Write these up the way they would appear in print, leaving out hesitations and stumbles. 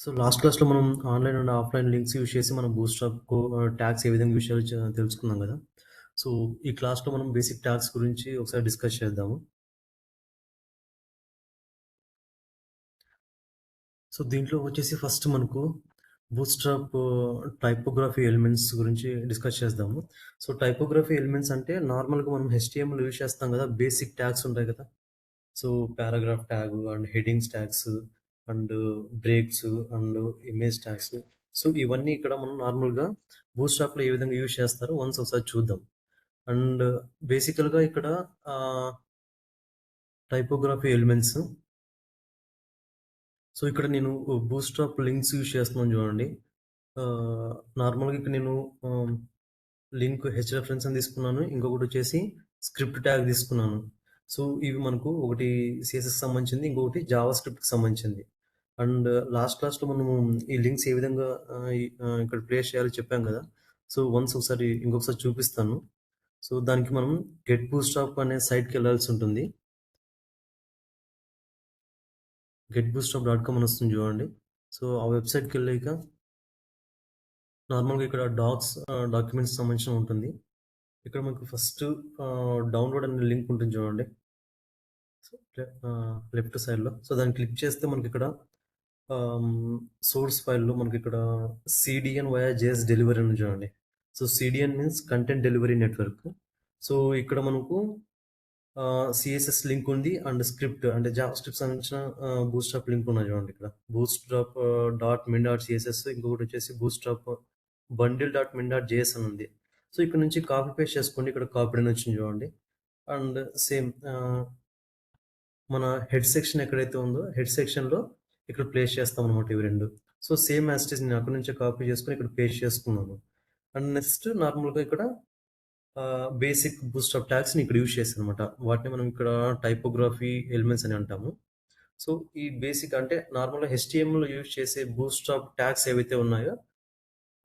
So last క్లాస్‌లో మనం online and offline links use చేసి మనం ట్యాగ్స్ ఏ విధంగా యూజ్ చేయాలో తెలుసుకున్నాం గదా! సో ఈ క్లాస్‌లో మనం బేసిక్ ట్యాగ్స్ గురించి ఒకసారి డిస్కస్ చేద్దాము. సో దీంట్లో వచ్చేసి ఫస్ట్ మనకు బూట్‌స్ట్రాప్ టైపోగ్రఫీ ఎలిమెంట్స్ గురించి డిస్కస్ చేద్దాము. సో టైపోగ్రఫీ ఎలిమెంట్స్ అంటే నార్మల్‌గా మనం హెచ్‌టీఎంఎల్ యూజ్ చేస్తాం గదా! బేసిక్ ట్యాగ్స్ ఉంటాయి కదా! So paragraph tag and headings tags and breaks and image tags. So ఇవన్నీ ఇక్కడ మనం నార్మల్‌గా బూట్‌స్ట్రాప్‌లో ఏ విధంగా యూజ్ చేస్తారో ఒకసారి చూద్దాం. అండ్ బేసికల్‌గా ఇక్కడ ఆహ్, టైపోగ్రఫీ ఎలిమెంట్స్. సో ఇక్కడ నేను బూట్‌స్ట్రాప్ లింక్స్ యూజ్ చేస్తున్నాను చూడండి. ఆహ్, నార్మల్‌గా ఇక్కడ నేను ఆహ్, లింక్ హెచ్-రెఫరెన్స్ అని తీసుకున్నాను. ఇంకొకటొచ్చేసి స్క్రిప్ట్ ట్యాగ్ తీసుకున్నాను. సో, ఇవి మనకు ఒకటి సీఎస్ఎస్‌కి సంబంధించింది. ఇంకొకటి జావా స్క్రిప్ట్‌కి సంబంధించింది. అండ్ లాస్ట్ క్లాస్‌లో మనము ఈ లింక్స్ ఏ విధంగా ఇక్కడ ప్లేస్ చేయాలో చెప్పాం కదా! సో, ఇంకొకసారి చూపిస్తాను. సో, దానికి మనం గెట్ బూస్ట్‌స్ట్రాప్ అనే సైట్‌కెళ్ళాల్సుంటుంది. getbootstrap.com అని వస్తుంది చూడండి. సో, ఆ వెబ్‌సైట్‌కెళ్ళాక నార్మల్‌గా ఇక్కడ డాక్యుమెంట్స్ సంబంధించి ఉంటుంది. ఇక్కడ మనకు ఫస్ట్ డౌన్‌లోడ్ అనే లింక్ ఉంటుంది చూడండి. సో, లెఫ్ట్ సైడ్‌లో. సో, దాన్ని క్లిక్ చేస్తే మనకిక్కడ ఆహ్, సోర్స్ ఫైల్‌లో మనకిక్కడ సీడీఎన్ వయా జేఎస్ డెలివరీ ఉంది చూడండి. So, CDN means content delivery network. So, ఇక్కడ మనకు సీఎస్ఎస్ లింక్ ఉంది. అండ్ స్క్రిప్ట్ అంటే జావా స్క్రిప్ట్ సంబంధించిన బూట్‌స్ట్రాప్ లింక్ ఉన్నాయి చూడండి ఇక్కడ. Bootstrap dot min dot CSS, ఇంకొకటొచ్చేసి Bootstrap bundle dot min dot JS అని ఉంది. సో, ఇక్కడ నుంచి కాపీ పేస్ట్ చేసుకోండి. ఇక్కడ కాపీడ్ అని వచ్చింది చూడండి. అండ్ సేమ్ మన హెడ్ సెక్షన్ ఎక్కడైతే ఉందో హెడ్ సెక్షన్‌లో ఇక్కడ ప్లేస్ చేస్తామనమాట ఇవి 2. So, same as it is నేను అక్కడి నుంచే కాపీ చేసుకొని ఇక్కడ పేస్ట్ చేసుకున్నాను. అండ్ నెక్స్ట్ నార్మల్‌గా ఇక్కడ బేసిక్ బూస్ట్‌అప్ ట్యాగ్స్‌ని ఇక్కడ యూజ్ చేశాననమాట. వాటిని మనం ఇక్కడ టైపోగ్రఫీ ఎలిమెంట్స్ అని అంటాము. సో, ఈ బేసిక్ అంటే నార్మల్‌గా హెచ్‌టీఎంఎల్‌లో యూజ్ చేసే బూస్ట్‌అప్ ట్యాగ్స్ ఏవైతే ఉన్నాయో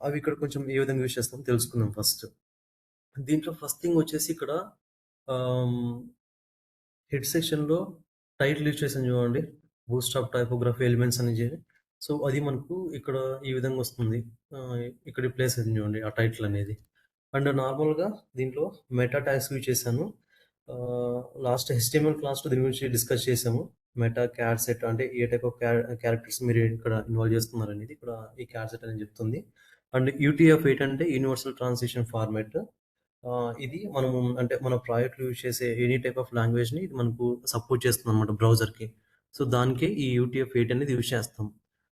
అవి ఇక్కడ కొంచెం ఏ విధంగా యూజ్ చేస్తామో తెలుసుకుందాం ఫస్ట్. దీంట్లో ఫస్ట్ థింగ్ వచ్చేసి ఇక్కడ ఆహ్ హెడ్ సెక్షన్‌లో టైటిల్ యూజ్ చేశాను చూడండి. బూట్‌స్ట్రాప్ టైపోగ్రఫీ ఎలిమెంట్స్ అని చెప్పి. సో, అది మనకు ఇక్కడ ఈ విధంగా వస్తుంది. ఇక్కడ ప్లేస్ అయింది చూడండి ఆ టైటిల్ అనేది. అండ్ నార్మల్‌గా దీంట్లో మెటా ట్యాగ్స్ యూజ్ చేశాను. లాస్ట్ హెచ్‌టీఎంఎల్ క్లాస్‌లో దీని గురించి డిస్కస్ చేసాము. మెటా, క్యాడ్ సెట్ అంటే ఏ టైప్ ఆఫ్ క్యారెక్టర్స్ మీరు ఇక్కడ ఇన్వాల్వ్ చేస్తున్నారనేది ఇక్కడ ఈ క్యాడ్ సెట్ అని చెప్తుంది. అండ్ యూటీఎఫ్-8 అంటే యూనివర్సల్ ట్రాన్స్లేషన్ ఫార్మాట్. ఇది మనము అంటే మన ప్రాజెక్ట్‌లో యూజ్ చేసే ఎనీ టైప్ ఆఫ్ లాంగ్వేజ్‌ని ఇది మనకు సపోర్ట్ చేస్తుందనమాట బ్రౌజర్‌కి. సో, దానికే ఈ యూటీఎఫ్-8 అనేది యూజ్ చేస్తాం.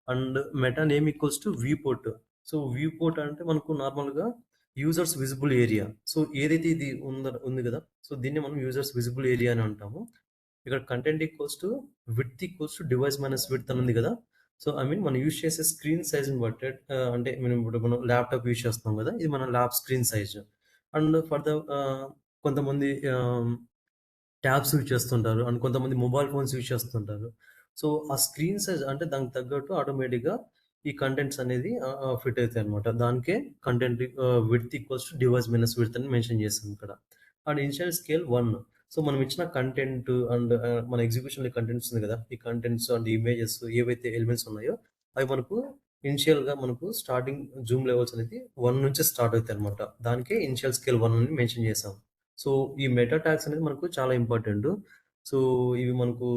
And meta name equals to view port. So, view port అంటే మనకు నార్మల్‌గా యూజర్స్ విజిబుల్ ఏరియా. సో, ఏదైతే ఇది ఉంది గదా! సో, దీన్ని మనం యూజర్స్ విజిబుల్ ఏరియా అని అంటాము. ఇక్కడ content equals to width equals to device minus width అని ఉంది గదా! సో, ఐ మీన్ మనం యూజ్ చేసే స్క్రీన్ సైజ్‌ని బట్టి అంటే మనం ల్యాప్‌టాప్ యూజ్ చేస్తాం గదా! ఇది మన lap screen size. And for the కొంతమంది ట్యాబ్స్ యూజ్ చేస్తుంటారు. అండ్ కొంతమంది మొబైల్ ఫోన్స్ యూజ్ చేస్తుంటారు. సో, ఆ స్క్రీన్ సైజ్ అంటే దానికి తగ్గట్టు ఆటోమేటిక్‌గా ఈ కంటెంట్స్ అనేది ఫిట్ అయితాయన్నమాట. దానికే content width equals to device minus width అని మెన్షన్ చేసాం ఇక్కడ. And initial scale 1. సో, మనం ఇచ్చిన కంటెంట్ అండ్ మన ఎగ్జిక్యూషన్‌లో కంటెంట్స్ ఉంది కదా! ఈ కంటెంట్స్ అండ్ ఇమేజెస్ ఏవైతే ఎలిమెంట్స్ ఉన్నాయో అవి మనకు ఇనిషియల్‌గా మనకు స్టార్టింగ్ జూమ్ లెవెల్స్ అనేది 1 నుంచి స్టార్ట్ అవుతాయన్నమాట. దానికే ఇనిషియల్ స్కేల్ 1 అని మెన్షన్ చేసాం. సో, ఈ మెటా ట్యాగ్స్ అనేది మనకు చాలా ఇంపార్టెంటు. సో, ఇవి మనకు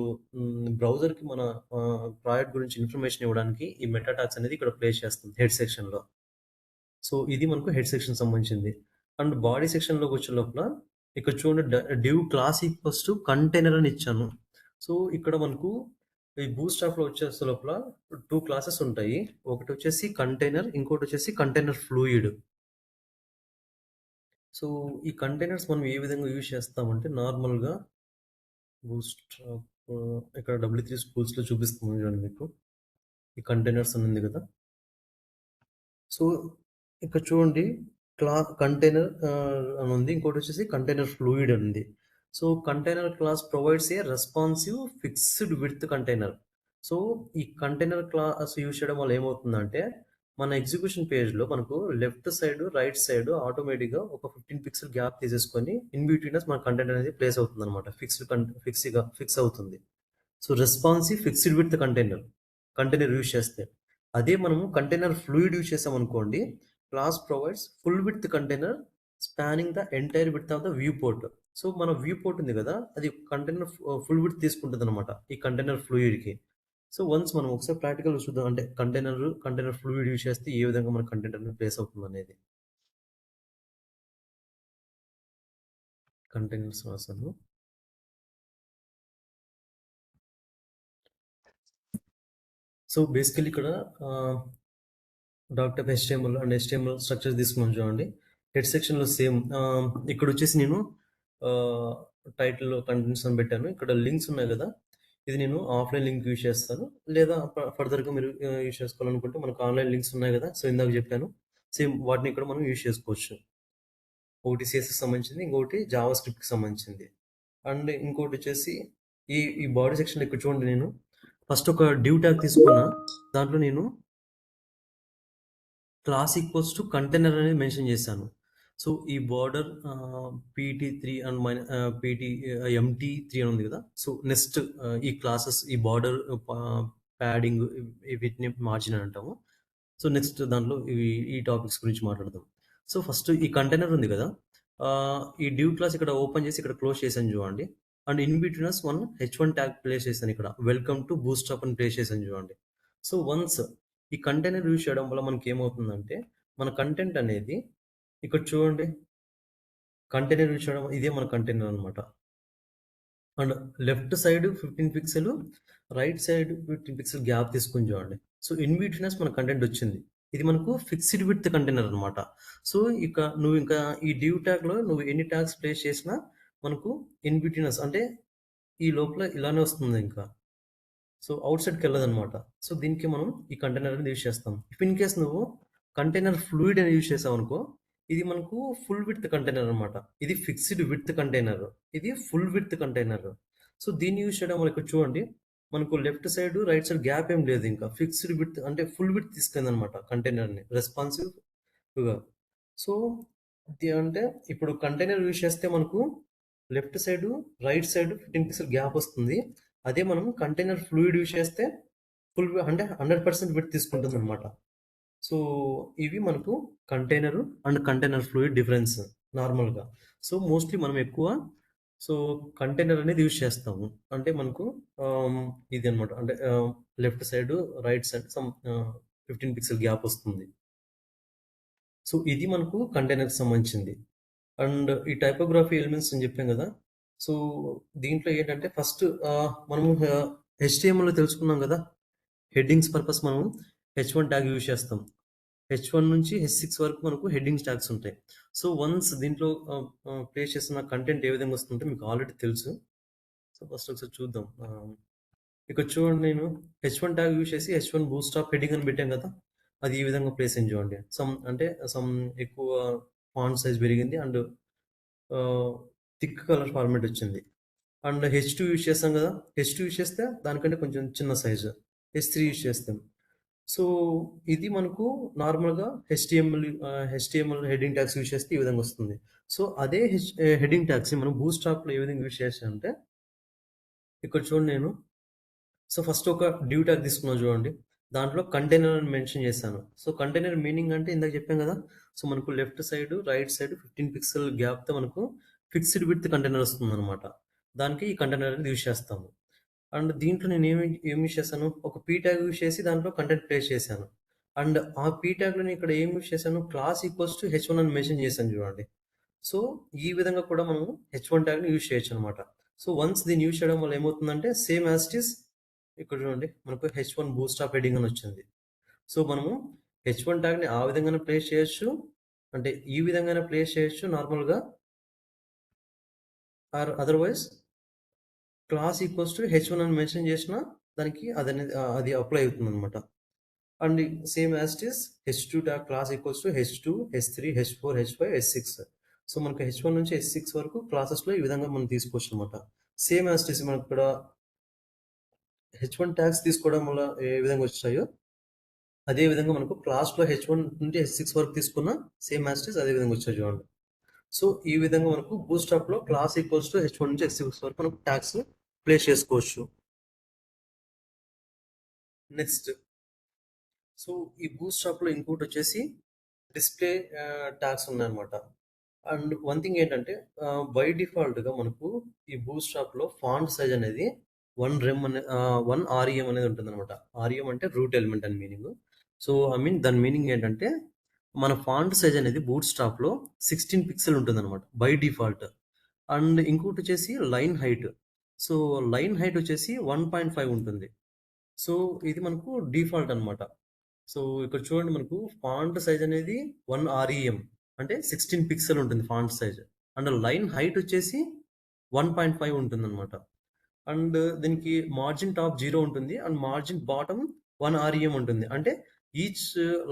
బ్రౌజర్‌కి మన ప్రాజెక్ట్ గురించి ఇన్ఫర్మేషన్ ఇవ్వడానికి ఈ మెటా ట్యాగ్స్ అనేది ఇక్కడ ప్లేస్ చేస్తుంది హెడ్ సెక్షన్‌లో. సో, ఇది మనకు హెడ్ సెక్షన్‌కి సంబంధించింది. అండ్ బాడీ సెక్షన్‌లోకొచ్చే లోపల ఇక్కడ చూడండి div class equals to container అని ఇచ్చాను. సో, ఇక్కడ మనకు ఈ బూట్‌స్ట్రాప్‌లో వచ్చేసే లోపల 2 క్లాసెస్ ఉంటాయి. ఒకటొచ్చేసి కంటైనర్, ఇంకోటొచ్చేసి కంటైనర్ ఫ్లూయిడ్. సో, ఈ కంటైనర్స్ మనం ఏ విధంగా యూజ్ చేస్తామంటే నార్మల్‌గా బూట్‌స్ట్రాప్ ఇక్కడ డబ్ల్యూ3 స్కూల్స్‌లో చూపిస్తున్నాను చూడండి మీకు. ఈ కంటైనర్స్ అని ఉంది కదా! సో, ఇక్కడ చూడండి కంటైనర్ అని ఉంది. ఇంకోటొచ్చేసి కంటైనర్ ఫ్లూయిడ్ అని ఉంది. సో, కంటైనర్ క్లాస్ ప్రొవైడ్స్ ఏ responsive fixed width container. So, ఈ కంటైనర్ క్లాస్ యూజ్ చేయడం వల్ల ఏమవుతుందంటే, మన ఎగ్జిక్యూషన్ పేజ్‌లో మనకు లెఫ్ట్ సైడ్, రైట్ సైడ్ ఆటోమేటిక్‌గా ఒక 15 పిక్సెల్ గ్యాప్ తీసేసుకొని ఇన్ బిట్వీనస్ మన కంటెంట్ అనేది ప్లేస్ అవుతుందన్నమాట. ఫిక్స్ అవుతుంది. So, responsive fixed width container use చేస్తే. అదే మనము కంటైనర్ ఫ్లూయిడ్ యూజ్ చేసామనుకోండి, class provides full width container spanning the entire width of the view port. So మన వ్యూ పోర్ట్ ఉంది కదా, అది కంటైనర్ ఫుల్ విడ్త్ తీసుకుంటుంది అనమాట ఈ కంటైనర్ ఫ్లూయిడ్కి. సో వన్స్ మనం ఒకసారి ప్రాక్టికల్ చూద్దాం, అంటే కంటైనర్ ఫ్లూయిడ్ యూజ్ చేస్తే ఏ విధంగా మన కంటైనర్ ప్లేస్ అవుతుంది అనేది. కంటైనర్స్ రాసాను. సో బేసికలీ ఇక్కడ doctor HTML and HTML structures తీసుకున్నాం చూడండి. హెడ్ సెక్షన్లో సేమ్ ఇక్కడ వచ్చేసి నేను టైటిల్లో కంటెంట్స్ అని పెట్టాను. ఇక్కడ లింక్స్ ఉన్నాయి కదా, ఇది నేను ఆఫ్లైన్ లింక్ యూజ్ చేస్తాను, లేదా ఫర్దర్గా మీరు యూజ్ చేసుకోవాలనుకుంటే మనకు ఆన్లైన్ లింక్స్ ఉన్నాయి కదా, సో ఇందాక చెప్పాను సేమ్ వాటిని ఇక్కడ మనం యూజ్ చేసుకోవచ్చు. ఒకటి సిఎస్ఎస్ సంబంధించింది, ఇంకొకటి జావా స్క్రిప్ట్కి సంబంధించింది. అండ్ ఇంకోటి వచ్చేసి ఈ ఈ బాడీ సెక్షన్ ఇక్కడ చూడండి, నేను ఫస్ట్ ఒక డ్యూ ట్యాగ్ తీసుకున్నా, దాంట్లో నేను క్లాస్ ఈక్వల్స్ టు కంటైనర్ అనేది మెన్షన్ చేశాను. సో ఈ border PT3 and PT MT3 అని ఉంది కదా, సో నెక్స్ట్ ఈ క్లాసెస్ ఈ బార్డర్ ప్యాడింగ్ వీటిని మార్జిన్ అని అంటాము. సో నెక్స్ట్ దాంట్లో ఈ టాపిక్స్ గురించి మాట్లాడదాం. సో ఫస్ట్ ఈ కంటైనర్ ఉంది కదా, ఈ డ్యూ క్లాస్ ఇక్కడ ఓపెన్ చేసి ఇక్కడ క్లోజ్ చేశాను చూడండి. And in between us one H1 tag place చేశాను, ఇక్కడ వెల్కమ్ టు బూస్ట్రాప్ అని ప్లేస్ చేశాను చూడండి. సో వన్స్ ఈ కంటైనర్ యూజ్ చేయడం వల్ల మనకి ఏమవుతుందంటే, మన కంటెంట్ అనేది ఇక్కడ చూడండి, కంటైనర్ యూజ్ చేయడం ఇదే మన కంటైనర్ అనమాట. And left side 15 pixel, right side 15 pixel gap తీసుకుని చూడండి. సో ఇన్ బిట్వీనస్ మన కంటెంట్ వచ్చింది. ఇది మనకు ఫిక్స్డ్ విత్ కంటైనర్ అనమాట. సో ఇక నువ్వు ఇంకా ఈ డ్యూ ట్యాగ్లో నువ్వు ఎన్ని ట్యాగ్స్ ప్లేస్ చేసినా మనకు ఇన్ బిట్వీనస్ అంటే ఈ లోపల ఇలానే వస్తుంది ఇంకా. సో అవుట్ సైడ్కి వెళ్ళదనమాట. సో దీనికి మనం ఈ కంటైనర్ అనేది యూజ్ చేస్తాం. ఇఫ్ ఇన్ కేస్ నువ్వు కంటైనర్ ఫ్లూయిడ్ అని యూజ్ చేసావు అనుకో, ఇది మనకు ఫుల్ విత్ కంటైనర్ అనమాట. ఇది ఫిక్స్డ్ విత్ కంటైనర్, ఇది ఫుల్ విత్ కంటైనర్. సో దీన్ని యూజ్ చేయడం వల్ల ఇక్కడ చూడండి, మనకు left side right side gap ఏం లేదు, ఇంకా ఫిక్స్డ్ విత్ అంటే ఫుల్ విత్ తీసుకుంది అనమాట కంటైనర్ని రెస్పాన్సివ్గా. సో ఇది అంటే ఇప్పుడు కంటైనర్ యూజ్ చేస్తే మనకు left side right side 15 pixel gap వస్తుంది. అదే మనం కంటైనర్ ఫ్లూయిడ్ యూజ్ చేస్తే ఫుల్ అంటే 100% విత్ తీసుకుంటుంది అనమాట. సో ఇవి మనకు container and container fluid difference నార్మల్గా. సో మోస్ట్లీ మనం ఎక్కువ సో కంటైనర్ అనేది యూజ్ చేస్తాము. అంటే మనకు ఇది అనమాట, అంటే left side right side some 15 pixel gap వస్తుంది. సో ఇది మనకు కంటైనర్కి సంబంధించింది. అండ్ ఈ టైపోగ్రఫీ ఎలిమెంట్స్ అని చెప్పాం కదా, సో దీంట్లో ఏంటంటే ఫస్ట్ మనము HTML తెలుసుకున్నాం కదా, హెడ్డింగ్స్ పర్పస్ మనం H1 ట్యాగ్ యూజ్ చేస్తాం. H1 నుంచి H6 వరకు మనకు హెడ్డింగ్స్ ట్యాగ్స్ ఉంటాయి. సో వన్స్ దీంట్లో ప్లేస్ చేస్తున్న కంటెంట్ ఏ విధంగా వస్తుంటే మీకు ఆల్రెడీ తెలుసు. సో ఫస్ట్ ఒకసారి చూద్దాం. ఇక్కడ చూడండి, నేను H1 ట్యాగ్ యూజ్ చేసి H1 బూస్ట్రాప్ హెడ్డింగ్ అని పెట్టాం కదా, అది ఈ విధంగా ప్లేస్ అయింది చూడండి. సమ్ ఎక్కువ ఫాంట్ సైజ్ పెరిగింది అండ్ థిక్ కలర్ ఫార్మాట్ వచ్చింది. అండ్ H2 యూజ్ చేస్తాం కదా, H2 యూజ్ చేస్తే దానికంటే కొంచెం చిన్న సైజు. H3 యూజ్ చేస్తాం. సో ఇది మనకు నార్మల్గా HTML హెడ్డింగ్ ట్యాగ్స్ యూజ్ చేస్తే ఈ విధంగా వస్తుంది. సో అదే హెడ్డింగ్ ట్యాగ్స్ మనం బూస్ట్రాప్లో ఏ విధంగా యూజ్ చేస్తామంటే, ఇక్కడ చూడండి నేను సో ఫస్ట్ ఒక డ్యూ ట్యాగ్ తీసుకున్నాను చూడండి, దాంట్లో కంటైనర్ అని మెన్షన్ చేశాను. సో కంటైనర్ మీనింగ్ అంటే ఇందాక చెప్పాం కదా, సో మనకు left side right side 15 pixel గ్యాప్తో మనకు ఫిక్స్డ్ విత్ కంటైనర్ వస్తుంది అనమాట. దానికి ఈ కంటైనర్ అనేది యూజ్ చేస్తాము. అండ్ దీంట్లో నేను ఏమి యూజ్ చేశాను, ఒక పీ ట్యాగ్ యూజ్ చేసి దాంట్లో కంటెంట్ ప్లేస్ చేశాను. అండ్ ఆ పీ ట్యాగ్లో నేను ఇక్కడ ఏం యూజ్ చేశాను, క్లాస్ ఈక్వల్స్ టు H1 అని మెన్షన్ చేశాను చూడండి. సో ఈ విధంగా కూడా మనము H1 ట్యాగ్ని యూజ్ చేయొచ్చు అనమాట. సో వన్స్ దీన్ని యూజ్ చేయడం వల్ల ఏమవుతుందంటే సేమ్ యాజ్ ఇట్ ఈస్ ఇక్కడ చూడండి మనకు H1 బూస్ట్రాప్ హెడ్డింగ్ అని వచ్చింది. సో మనము H1 ట్యాగ్ని ఆ విధంగానే ప్లేస్ చేయొచ్చు, అంటే ఈ విధంగానే ప్లేస్ చేయొచ్చు నార్మల్గా, or otherwise class equals to H1 అని మెన్షన్ చేసిన దానికి అది అప్లై అవుతుంది అనమాట. And same as it is H2 tag class equals to H2, H3, H4, H5, H6. So మనకు H1 నుంచి H6 వరకు క్లాసెస్లో ఈ విధంగా మనం తీసుకోవచ్చు అనమాట. సేమ్ యాజ్ ఇట్ ఈస్ మనకు ఇక్కడ H1 ట్యాగ్స్ తీసుకోవడం వల్ల ఏ విధంగా వచ్చాయో అదే విధంగా మనకు క్లాస్లో H1 నుండి H6 వరకు తీసుకున్న సేమ్ యాజ్ ఇట్ ఈస్ అదే విధంగా వచ్చాయి చూడండి. సో ఈ విధంగా మనకు బూస్ట్రాప్లో క్లాస్ ఈక్వల్స్ టు H1 నుంచి H6 వరకు మనకు ట్యాగ్స్ ప్లేస్ చేసుకోవచ్చు. నెక్స్ట్ సో ఈ బూస్ట్ స్టాప్‌లో ఇంకోటొచ్చేసి డిస్‌ప్లే ట్యాగ్స్ ఉన్నాయన్నమాట. అండ్ వన్ థింగ్ ఏంటంటే బై డిఫాల్ట్‌గా మనకు ఈ బూస్ట్ స్టాప్‌లో ఫాంట్ సైజ్ అనేది 1 ఆర్‌ఈఎం అనేది ఉంటుందన్నమాట. ఆర్‌ఈఎం అంటే రూట్ ఎలిమెంట్ అని మీనింగ్. సో, ఐ మీన్ దాని మీనింగ్ ఏంటంటే మన ఫాంట్ సైజ్ అనేది బూట్ స్టాప్‌లో 16 పిక్సెల్ ఉంటుందన్నమాట బై డిఫాల్ట్. అండ్ ఇంకోటొచ్చేసి line height. So, line height వచ్చేసి 1.5 ఉంటుంది. సో, ఇది మనకు డిఫాల్ట్ అనమాట. సో, ఇక్కడ చూడండి మనకు ఫాంట్ సైజ్ అనేది 1 ఆర్‌ఈఎం అంటే 16 పిక్సెల్ ఉంటుంది font size. And line height వచ్చేసి 1.5 ఉంటుందన్నమాట. అండ్ దీనికి మార్జిన్ టాప్ 0 ఉంటుంది. అండ్ మార్జిన్ బాటమ్ 1 ఆర్‌ఈఎం ఉంటుంది. అంటే ఈచ్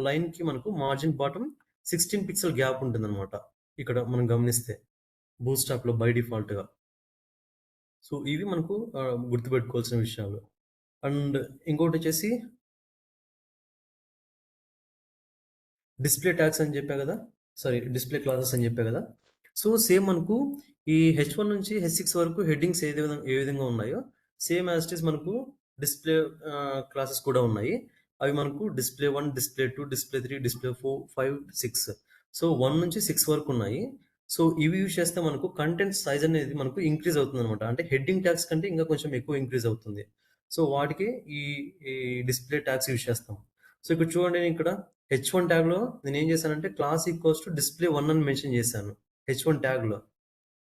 లైన్‌కి మనకు మార్జిన్ బాటమ్ 16 పిక్సెల్ గ్యాప్ ఉంటుందన్నమాట. ఇక్కడ మనం గమనిస్తే బూట్ స్టాప్‌లో బై డిఫాల్ట్‌గా. సో, ఇవి మనకు గుర్తుపెట్టుకోవాల్సిన విషయాలు. అండ్ ఇంకోటొచ్చేసి డిస్‌ప్లే ట్యాగ్స్ అని జెప్పా గదా! సారీ డిస్‌ప్లే క్లాసెస్ అని జెప్పా గదా! సో, సేమ్ మనకు ఈ హెచ్1 నుంచి హెచ్6 వరకు హెడ్డింగ్స్ ఏ విధంగా ఉన్నాయో, సేమ్ యాజ్ ఇట్ ఈజ్ మనకు డిస్‌ప్లే క్లాసెస్ కూడా ఉన్నాయి. అవి మనకు display 1, display 2, display 3, display 4, 5, 6. So, 1 నుంచి 6 వరకు ఉన్నాయి. సో, ఇవి యూజ్ చేస్తే మనకు కంటెంట్ సైజ్ అనేది మనకు ఇంక్రీజ్ అవుతుందనమాట. అంటే హెడ్డింగ్ ట్యాగ్స్ కంటే ఇంకా కొంచెం ఎక్కువ ఇంక్రీజ్ అవుతుంది. సో, వాటికి ఈ ఈ డిస్‌ప్లే ట్యాగ్స్ యూజ్ చేస్తాం. సో, ఇక్కడ చూడండి నేనిక్కడ హెచ్1 ట్యాగ్‌లో నేనేం చేశానంటే క్లాస్ ఈక్వల్స్ టు డిస్‌ప్లే 1 అని మెన్షన్ చేశాను. హెచ్1 ట్యాగ్‌లో.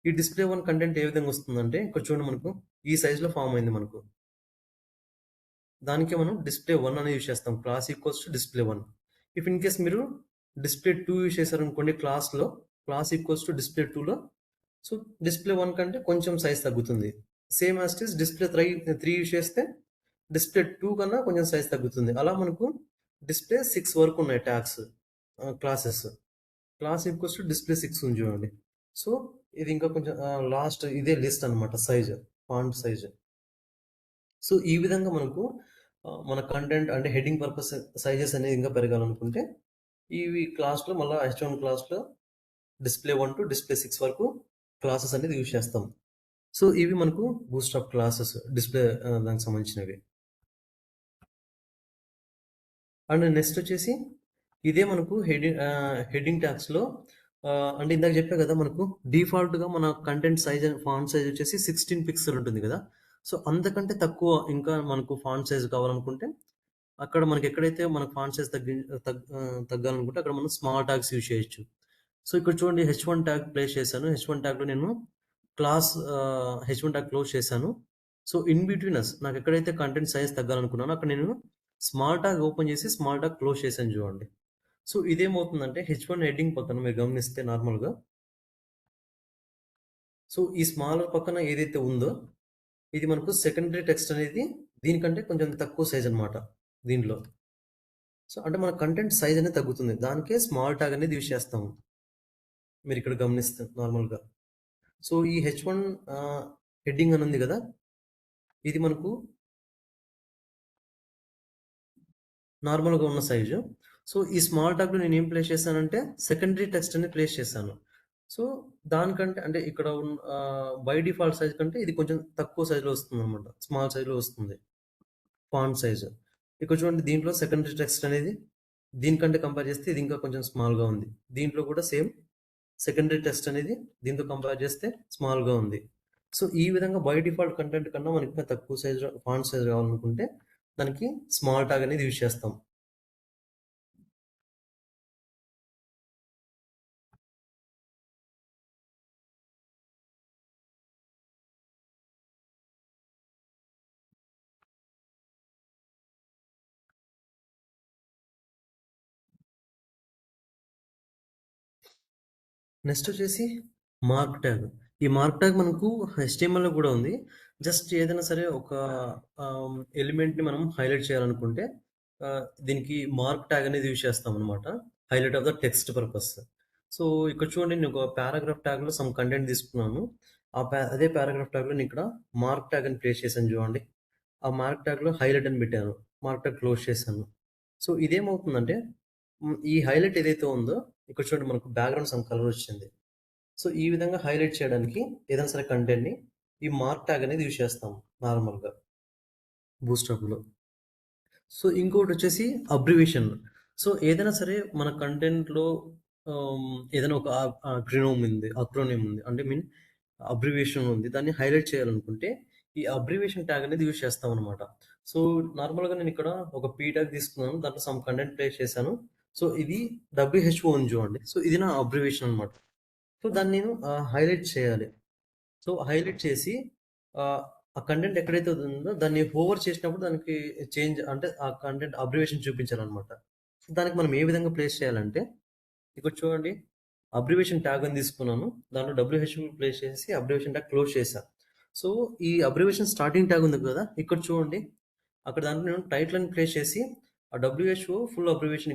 ఈ డిస్‌ప్లే 1 కంటెంట్ ఏ విధంగా వస్తుందంటే ఇక్కడ చూడండి మనకు ఈ సైజ్‌లో ఫార్మ్ అయింది మనకు. దానికే మనం డిస్‌ప్లే 1 అని యూజ్ చేస్తాం. Class equals to display 1. If in case మీరు డిస్‌ప్లే 2 యూజ్ చేశారనుకోండి క్లాస్‌లో, క్లాస్ ఈక్వల్స్ టు డిస్‌ప్లే 2లో సో, డిస్‌ప్లే 1 కంటే కొంచెం సైజ్ తగ్గుతుంది. Same as it is display 3 use చేస్తే డిస్‌ప్లే 2 కన్నా కొంచెం సైజ్ తగ్గుతుంది. అలా మనకు డిస్‌ప్లే 6 వరకు ఉన్నాయి tags classes. Class equals to display 6 ఉంది చూడండి. సో, ఇది ఇంకా కొంచెం లాస్ట్ ఇదే లిస్ట్ అన్నమాట సైజ్. Font size. సో, ఈ విధంగా మనకు మన కంటెంట్ అంటే హెడ్డింగ్ పర్పస్ సైజెస్ అనేది ఇంకా పెరగాలనుకుంటే, ఇవి క్లాస్‌లో మళ్ళా హెచ్1 క్లాస్‌లో డిస్‌ప్లే 1 టు డిస్‌ప్లే 6 వరకు క్లాసెస్ అనేది యూజ్ చేస్తాం. సో, ఇవి మనకు బూస్ట్‌అప్ క్లాసెస్ డిస్‌ప్లే దానికి సంబంధించినవి. అండ్ నెక్స్ట్ వచ్చేసి ఇదే మనకు హెడ్డింగ్ ట్యాగ్స్‌లో అంటే ఇందాక చెప్పా కదా! మనకు డిఫాల్ట్‌గా మన కంటెంట్ సైజ్ ఫాంట్ సైజ్ వచ్చేసి 16 పిక్సెల్ ఉంటుంది కదా! సో, అంతకంటే తక్కువ ఇంకా మనకు ఫాంట్ సైజ్ కావాలనుకుంటే, అక్కడ మనకి ఎక్కడైతే మనకు ఫాంట్ సైజ్ తగ్గాలనుకుంటే అక్కడ మనం స్మాల్ ట్యాగ్స్ యూజ్ చేయొచ్చు. సో, ఇక్కడ చూడండి హెచ్1 ట్యాగ్ ప్లేస్ చేశాను. హెచ్1 ట్యాగ్‌లో నేను హెచ్1 ట్యాగ్ క్లోజ్ చేశాను. సో, ఇన్ బిట్వీన్ అస్ నాకెక్కడైతే కంటెంట్ సైజ్ తగ్గాలనుకున్నానో అక్కడ నేను స్మాల్ ట్యాగ్ ఓపెన్ చేసి స్మాల్ ట్యాగ్ క్లోజ్ చేశాను చూడండి. సో, ఇదేమవుతుందంటే హెచ్1 హెడ్డింగ్ పక్కన మీరు గమనిస్తే నార్మల్‌గా సో, ఈ స్మాలర్ పక్కన ఏదైతే ఉందో ఇది మనకు సెకండరీ టెక్స్ట్ అనేది దీనికంటే కొంచెం తక్కువ సైజ్ అన్నమాట దీంట్లో. సో, అంటే మన కంటెంట్ సైజ్ అనేది తగ్గుతుంది. దానికే స్మాల్ ట్యాగ్ అనేది యూజ్ చేస్తాము. మీరిక్కడ గమనిస్తే నార్మల్‌గా. సో, ఈ హెచ్1 హెడ్డింగ్ అని ఉంది గదా! ఇది మనకు నార్మల్‌గా ఉన్న సైజు. సో, ఈ స్మాల్ ట్యాగ్‌లో నేనేం ప్లేస్ చేశానంటే, సెకండరీ టెక్స్ట్ అని ప్లేస్ చేశాను. సో, దానికంటే అంటే ఇక్కడ బై డిఫాల్ట్ సైజ్ కంటే ఇది కొంచెం తక్కువ సైజ్‌లో వస్తుందనమాట. స్మాల్ సైజ్‌లో వస్తుంది. Font size. ఇక్కడ చూడండి దీంట్లో సెకండరీ టెక్స్ట్ అనేది దీనికంటే కంపేర్ చేస్తే ఇది ఇంకా కొంచెం స్మాల్‌గా ఉంది. దీంట్లో కూడా సేమ్ సెకండరీ టెక్స్ట్ అనేది దీంతో కంపేర్ చేస్తే స్మాల్‌గా ఉంది. సో, ఈ విధంగా బై డిఫాల్ట్ కంటెంట్ కన్నా మనకి ఇంకా తక్కువ సైజ్ ఫాంట్ సైజ్ కావాలనుకుంటే దానికి స్మాల్ ట్యాగ్ అనేది యూజ్ చేస్తాం. నెక్స్ట్ వచ్చేసి మార్క్ ట్యాగ్. ఈ మార్క్ ట్యాగ్ మనకు హెచ్‌టీఎంఎల్‌లో కూడా ఉంది. జస్ట్ ఏదైనా సరే ఒక ఎలిమెంట్‌ని మనం హైలైట్ చేయాలనుకుంటే దీనికి మార్క్ ట్యాగ్ అనేది యూజ్ చేస్తామనమాట. Highlight of the text purpose. So, ఇక్కడ చూడండి నేను ఒక పారాగ్రాఫ్ ట్యాగ్‌లో సమ్ కంటెంట్ తీసుకున్నాను. అదే పారాగ్రాఫ్ ట్యాగ్‌లో నేను ఇక్కడ మార్క్ ట్యాగ్ అని ప్లేస్ చేశాను చూడండి. ఆ మార్క్ ట్యాగ్‌లో హైలైట్ అని పెట్టాను. మార్క్ ట్యాగ్ క్లోజ్ చేశాను. సో, ఇదేమవుతుందంటే ఈ హైలైట్ ఏదైతే ఉందో ఇక్కడ చూడండి మనకు బ్యాక్‌గ్రౌండ్ సమ్ కలర్ వచ్చింది. సో, ఈ విధంగా హైలైట్ చేయడానికి ఏదైనా సరే కంటెంట్‌ని ఈ మార్క్ ట్యాగ్ అనేది యూజ్ చేస్తాం నార్మల్‌గా బూస్టప్‌లో. సో, ఇంకోటొచ్చేసి అబ్రివియేషన్. సో, ఏదైనా సరే మన కంటెంట్‌లో ఏదైనా ఒక అక్రోనిమ్ ఉంది. అంటే అబ్రివియేషన్ ఉంది. దాన్ని హైలైట్ చేయాలనుకుంటే, ఈ అబ్రివియేషన్ ట్యాగ్ అనేది యూజ్ చేస్తామనమాట. సో, నార్మల్‌గా నేనిక్కడ ఒక పీ ట్యాగ్ తీసుకున్నాను. దాంట్లో సమ్ కంటెంట్ ప్లేస్ చేశాను. సో, ఇది డబ్ల్యూహెచ్ఓ ఉంది చూడండి. సో, ఇది నా అబ్రివియేషన్ అనమాట. సో, దాన్ని నేను హైలైట్ చేయాలి. సో, హైలైట్ చేసి ఆహ్, ఆ కంటెంట్ ఎక్కడైతే ఉందో దాన్ని హోవర్ చేసినప్పుడు దానికి చేంజ్ అంటే ఆ కంటెంట్ అబ్రివియేషన్ చూపించాలనమాట. సో, దానికి మనం ఏ విధంగా ప్లేస్ చేయాలంటే, ఇక్కడ చూడండి అబ్రివియేషన్ ట్యాగ్ అని తీసుకున్నాను. దాంట్లో డబ్ల్యూహెచ్‌ఓ ప్లేస్ చేసేసి అబ్రివియేషన్ ట్యాగ్ క్లోజ్ చేశా. సో, ఈ అబ్రివియేషన్ స్టార్టింగ్ ట్యాగ్ ఉంది కదా! ఇక్కడ చూడండి. అక్కడ దాంట్లో నేను టైటిల్ అని ప్లేస్ చేసి ఆ డబ్ల్యూహెచ్‌ఓ ఫుల్ అబ్రివియేషన్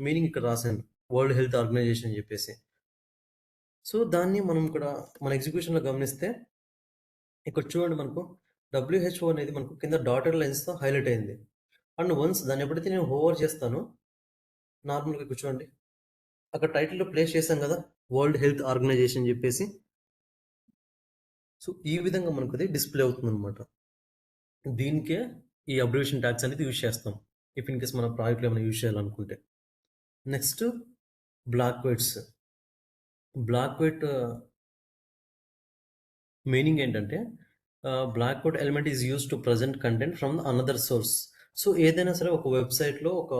మీనింగ్ ఇక్కడ రాసాను. వరల్డ్ హెల్త్ ఆర్గనైజేషన్ అని చెప్పేసి. సో, దాన్ని మనం ఇక్కడ మన ఎగ్జిక్యూషన్‌లో గమనిస్తే ఇక్కడ చూడండి మనకు డబ్ల్యూహెచ్ఓ అనేది మనకు కింద డాటెడ్ లైన్స్‌తో హైలైట్ అయింది. అండ్ వన్స్ దాన్ని ఎప్పుడైతే నేను హోవర్ చేస్తానో నార్మల్‌గా ఇక్కడ చూడండి. అక్కడ టైటిల్‌లో ప్లేస్ చేశాం గదా! వరల్డ్ హెల్త్ ఆర్గనైజేషన్ అని జెప్పేసి. సో, ఈ విధంగా మనకది డిస్‌ప్లే అవుతుందనమాట. దీనికే ఈ అబ్రివియేషన్ ట్యాగ్స్ అనేది యూజ్ చేస్తాం. ఇఫ్ ఇన్ కేస్ మన ప్రాజెక్ట్‌లో ఏమైనా యూజ్ చేయాలనుకుంటే. Next block quotes. Block quote meaning ఏంటంటే block quote element is use to present content from another source. So, ఏదైనా సరే ఒక వెబ్‌సైట్‌లో ఒక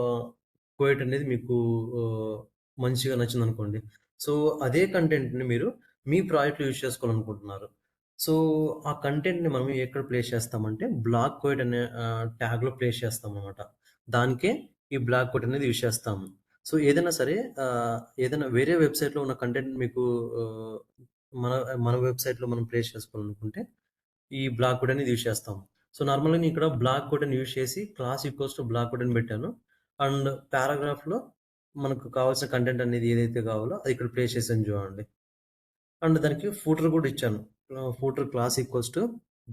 క్వోట్ అనేది మీకు ఆహ్, మంచిగా నచ్చిందనుకోండి. సో, అదే కంటెంట్‌ని మీరు మీ ప్రాజెక్ట్‌లో యూజ్ చేసుకోవాలనుకుంటున్నారు. సో, ఆ కంటెంట్‌ని మనం ఎక్కడ ప్లేస్ చేస్తామంటే బ్లాక్ కోట్ అనే ట్యాగ్‌లో ప్లేస్ చేస్తామనమాట. దానికే ఈ బ్లాక్ కోట్ అనేది యూజ్ చేస్తాము. సో, ఏదైనా సరే ఏదైనా వేరే వెబ్‌సైట్‌లో ఉన్న కంటెంట్ మీకు ఆహ్, మన మన వెబ్‌సైట్‌లో మనం ప్లేస్ చేసుకోవాలనుకుంటే, ఈ బ్లాక్ కోడ్ అనేది యూజ్ చేస్తాం. సో, నార్మల్‌గా నేను ఇక్కడ బ్లాక్ కోడ్ అని యూజ్ చేసి class equals to block code అని పెట్టాను. అండ్ పారాగ్రాఫ్‌లో మనకు కావాల్సిన కంటెంట్ అనేది ఏదైతే కావాలో అది ఇక్కడ ప్లేస్ చేశాను చూడండి. అండ్ దానికి ఫూటర్ కూడా ఇచ్చాను. Footer class equals to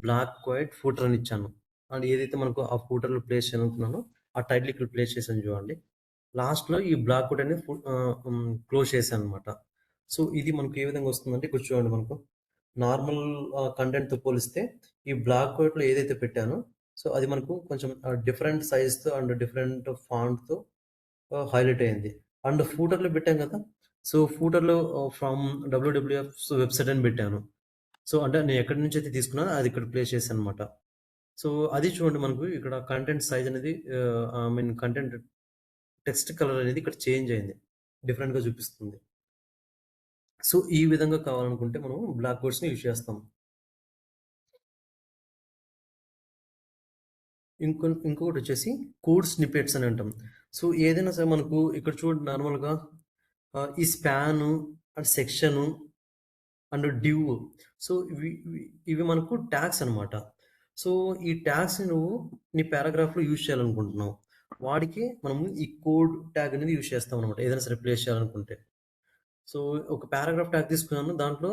block quote footer అని ఇచ్చాను. అండ్ ఏదైతే మనకు ఆ ఫూటర్‌లో ప్లేస్ చేయాలనుకున్నానో ఆ టైటిల్ ఇక్కడ ప్లేస్ చేశాను చూడండి. లాస్ట్‌లో ఈ బ్లాక్ కోడ్ అనేది క్లోజ్ చేశాననమాట. సో, ఇది మనకు ఏ విధంగా వస్తుందంటే ఇక్కడ చూడండి మనకు నార్మల్ కంటెంట్‌తో పోలిస్తే ఈ బ్లాక్ కోడ్‌లో ఏదైతే పెట్టానో సో, అది మనకు కొంచెం డిఫరెంట్ సైజ్‌తో అండ్ డిఫరెంట్ ఫాంట్‌తో హైలైట్ అయింది. అండ్ ఫూటర్‌లో పెట్టాం కదా! సో, ఫూటర్‌లో ఫ్రమ్ డబ్ల్యూడబ్ల్యూఎఫ్ వెబ్‌సైట్ అని పెట్టాను. సో, అంటే నేను ఎక్కడి నుంచైతే తీసుకున్నానో అది ఇక్కడ ప్లేస్ చేశాననమాట. సో, అది చూడండి మనకు ఇక్కడ కంటెంట్ సైజ్ అనేది కంటెంట్ టెక్స్ట్ కలర్ అనేది ఇక్కడ చేంజ్ అయింది. డిఫరెంట్‌గా చూపిస్తుంది. సో, ఈ విధంగా కావాలనుకుంటే మనం బ్లాక్ బోర్డ్స్‌ని యూజ్ చేస్తాం. ఇంకొకటొచ్చేసి కోడ్ స్నిప్పెట్స్ అని అంటాం. సో, ఏదైనా సరే మనకు ఇక్కడ చూడండి నార్మల్‌గా ఈ span and section and div. So, ఇవి మనకు ట్యాగ్స్ అనమాట. సో, ఈ ట్యాగ్స్‌ని నువ్వు నీ పారాగ్రాఫ్‌లో యూజ్ చేయాలనుకుంటున్నావు. వాడికి మనము ఈ కోడ్ ట్యాగ్ అనేది యూజ్ చేస్తామనమాట. ఏదైనా సరే ప్లేస్ చేయాలనుకుంటే. సో, ఒక పారాగ్రాఫ్ ట్యాగ్ తీసుకున్నాను. దాంట్లో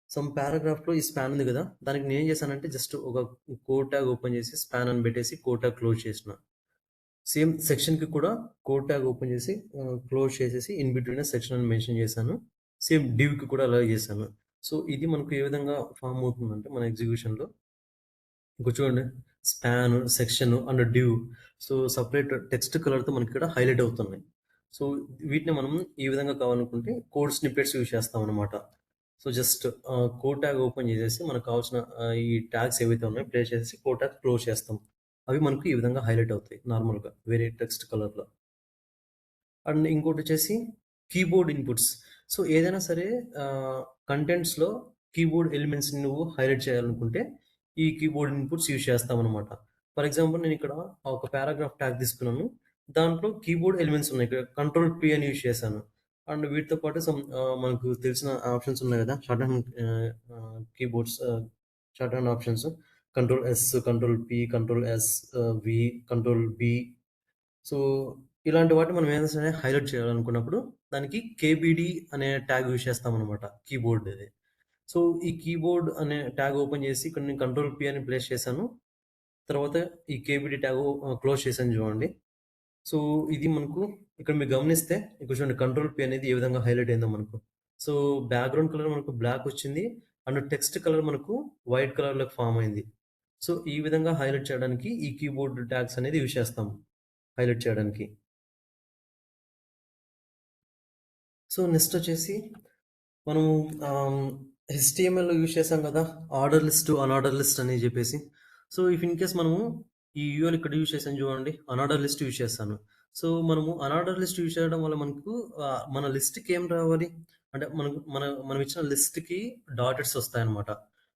సమ్ పారాగ్రాఫ్‌లో ఈ స్పాన్ ఉంది గదా! దానికి నేనేం చేశానంటే జస్ట్ ఒక కోడ్ ట్యాగ్ ఓపెన్ చేసి స్పాన్ అని పెట్టేసి కోడ్ ట్యాగ్ క్లోజ్ చేసిన. సేమ్ సెక్షన్‌కి కూడా కోడ్ ట్యాగ్ ఓపెన్ చేసి క్లోజ్ చేసేసి ఇన్ బిట్వీన్ సెక్షన్ అని మెన్షన్ చేశాను. సేమ్ డివ్‌కి కూడా అలాగే చేశాను. సో, ఇది మనకు ఏ విధంగా ఫార్మ్ అవుతుందంటే మన ఎగ్జిక్యూషన్‌లో ఇంక చూడండి span, section and div. So, separate text కలర్‌తో మనకిక్కడ హైలైట్ అవుతున్నాయి. సో, వీటిని మనం ఈ విధంగా కావాలనుకుంటే కోడ్ స్నిప్పెట్స్ యూజ్ చేస్తామనమాట. So, just code tag open చేసేసి మనకు కావాల్సిన ఈ ట్యాగ్స్ ఏవైతే ఉన్నాయో ప్లేస్ చేసేసి కోడ్ ట్యాగ్ క్లోజ్ చేస్తాం. అవి మనకు ఈ విధంగా హైలైట్ అవుతాయి నార్మల్‌గా వేరే టెక్స్ట్ కలర్‌లో. అండ్ ఇంకోటొచ్చేసి కీబోర్డ్ ఇన్‌పుట్స్. సో, ఏదైనా సరే ఆహ్, కంటెంట్స్‌లో కీబోర్డ్ ఎలిమెంట్స్‌ని నువ్వు హైలైట్ చేయాలనుకుంటే, ఈ కీబోర్డ్ ఇన్‌పుట్స్ యూజ్ చేస్తామనమాట. ఫర్ ఎగ్జాంపుల్ నేనిక్కడ ఒక పారాగ్రాఫ్ ట్యాగ్ తీసుకున్నాను. దాంట్లో కీబోర్డ్ ఎలిమెంట్స్ ఉన్నాయి. ఇక్కడ కంట్రోల్ పి అని యూజ్ చేశాను. అండ్ వీటితో పాటు మనకు తెలిసిన ఆప్షన్స్ ఉన్నాయి గదా! Shorthand options control S, control P, control S, V, control B. So, ఇలాంటి వాటిని మనం ఏదైనా సరే హైలైట్ చేయాలనుకున్నప్పుడు, దానికి కేబీడీ అనే ట్యాగ్ యూజ్ చేస్తామనమాట కీబోర్డ్‌ది. సో, ఈ కీబోర్డ్ అనే ట్యాగ్ ఓపెన్ చేసి ఇక్కడ నేను కంట్రోల్ పి అని ప్లేస్ చేశాను. తర్వాత ఈ కేబీడీ ట్యాగ్ క్లోజ్ చేశాను చూడండి. సో, ఇది మనకు ఇక్కడ మీరు గమనిస్తే ఇక్కడ చూడండి కంట్రోల్ పి అనేది ఏ విధంగా హైలైట్ అయిందో మనకు. సో, బ్యాక్‌గ్రౌండ్ కలర్ మనకు బ్లాక్ వచ్చింది. అండ్ టెక్స్ట్ కలర్ మనకు వైట్ కలర్‌లోకి ఫార్మ్ అయింది. సో, ఈ విధంగా హైలైట్ చేయడానికి ఈ కీబోర్డ్ ట్యాగ్స్ అనేది యూజ్ చేస్తాం హైలైట్ చేయడానికి. సో, నెక్స్ట్ వచ్చేసి మనము ఆహ్, హెచ్‌టీఎంఎల్ యూజ్ చేసాం కదా! ఆర్డర్ లిస్ట్, అనార్డర్ లిస్ట్ అని చెప్పేసి. సో, ఇఫ్ ఇన్ కేస్ మనము ఈ యూఎల్ ఇక్కడ యూజ్ చేశాను చూడండి. అనార్డర్ లిస్ట్ యూజ్ చేశాను. సో, మనము అనార్డర్ లిస్ట్ యూజ్ చేయడం వల్ల మనకు మన లిస్ట్‌కి ఏం రావాలి? అంటే మనకు మనం ఇచ్చిన లిస్ట్‌కి డాటెడ్స్ వస్తాయన్నమాట.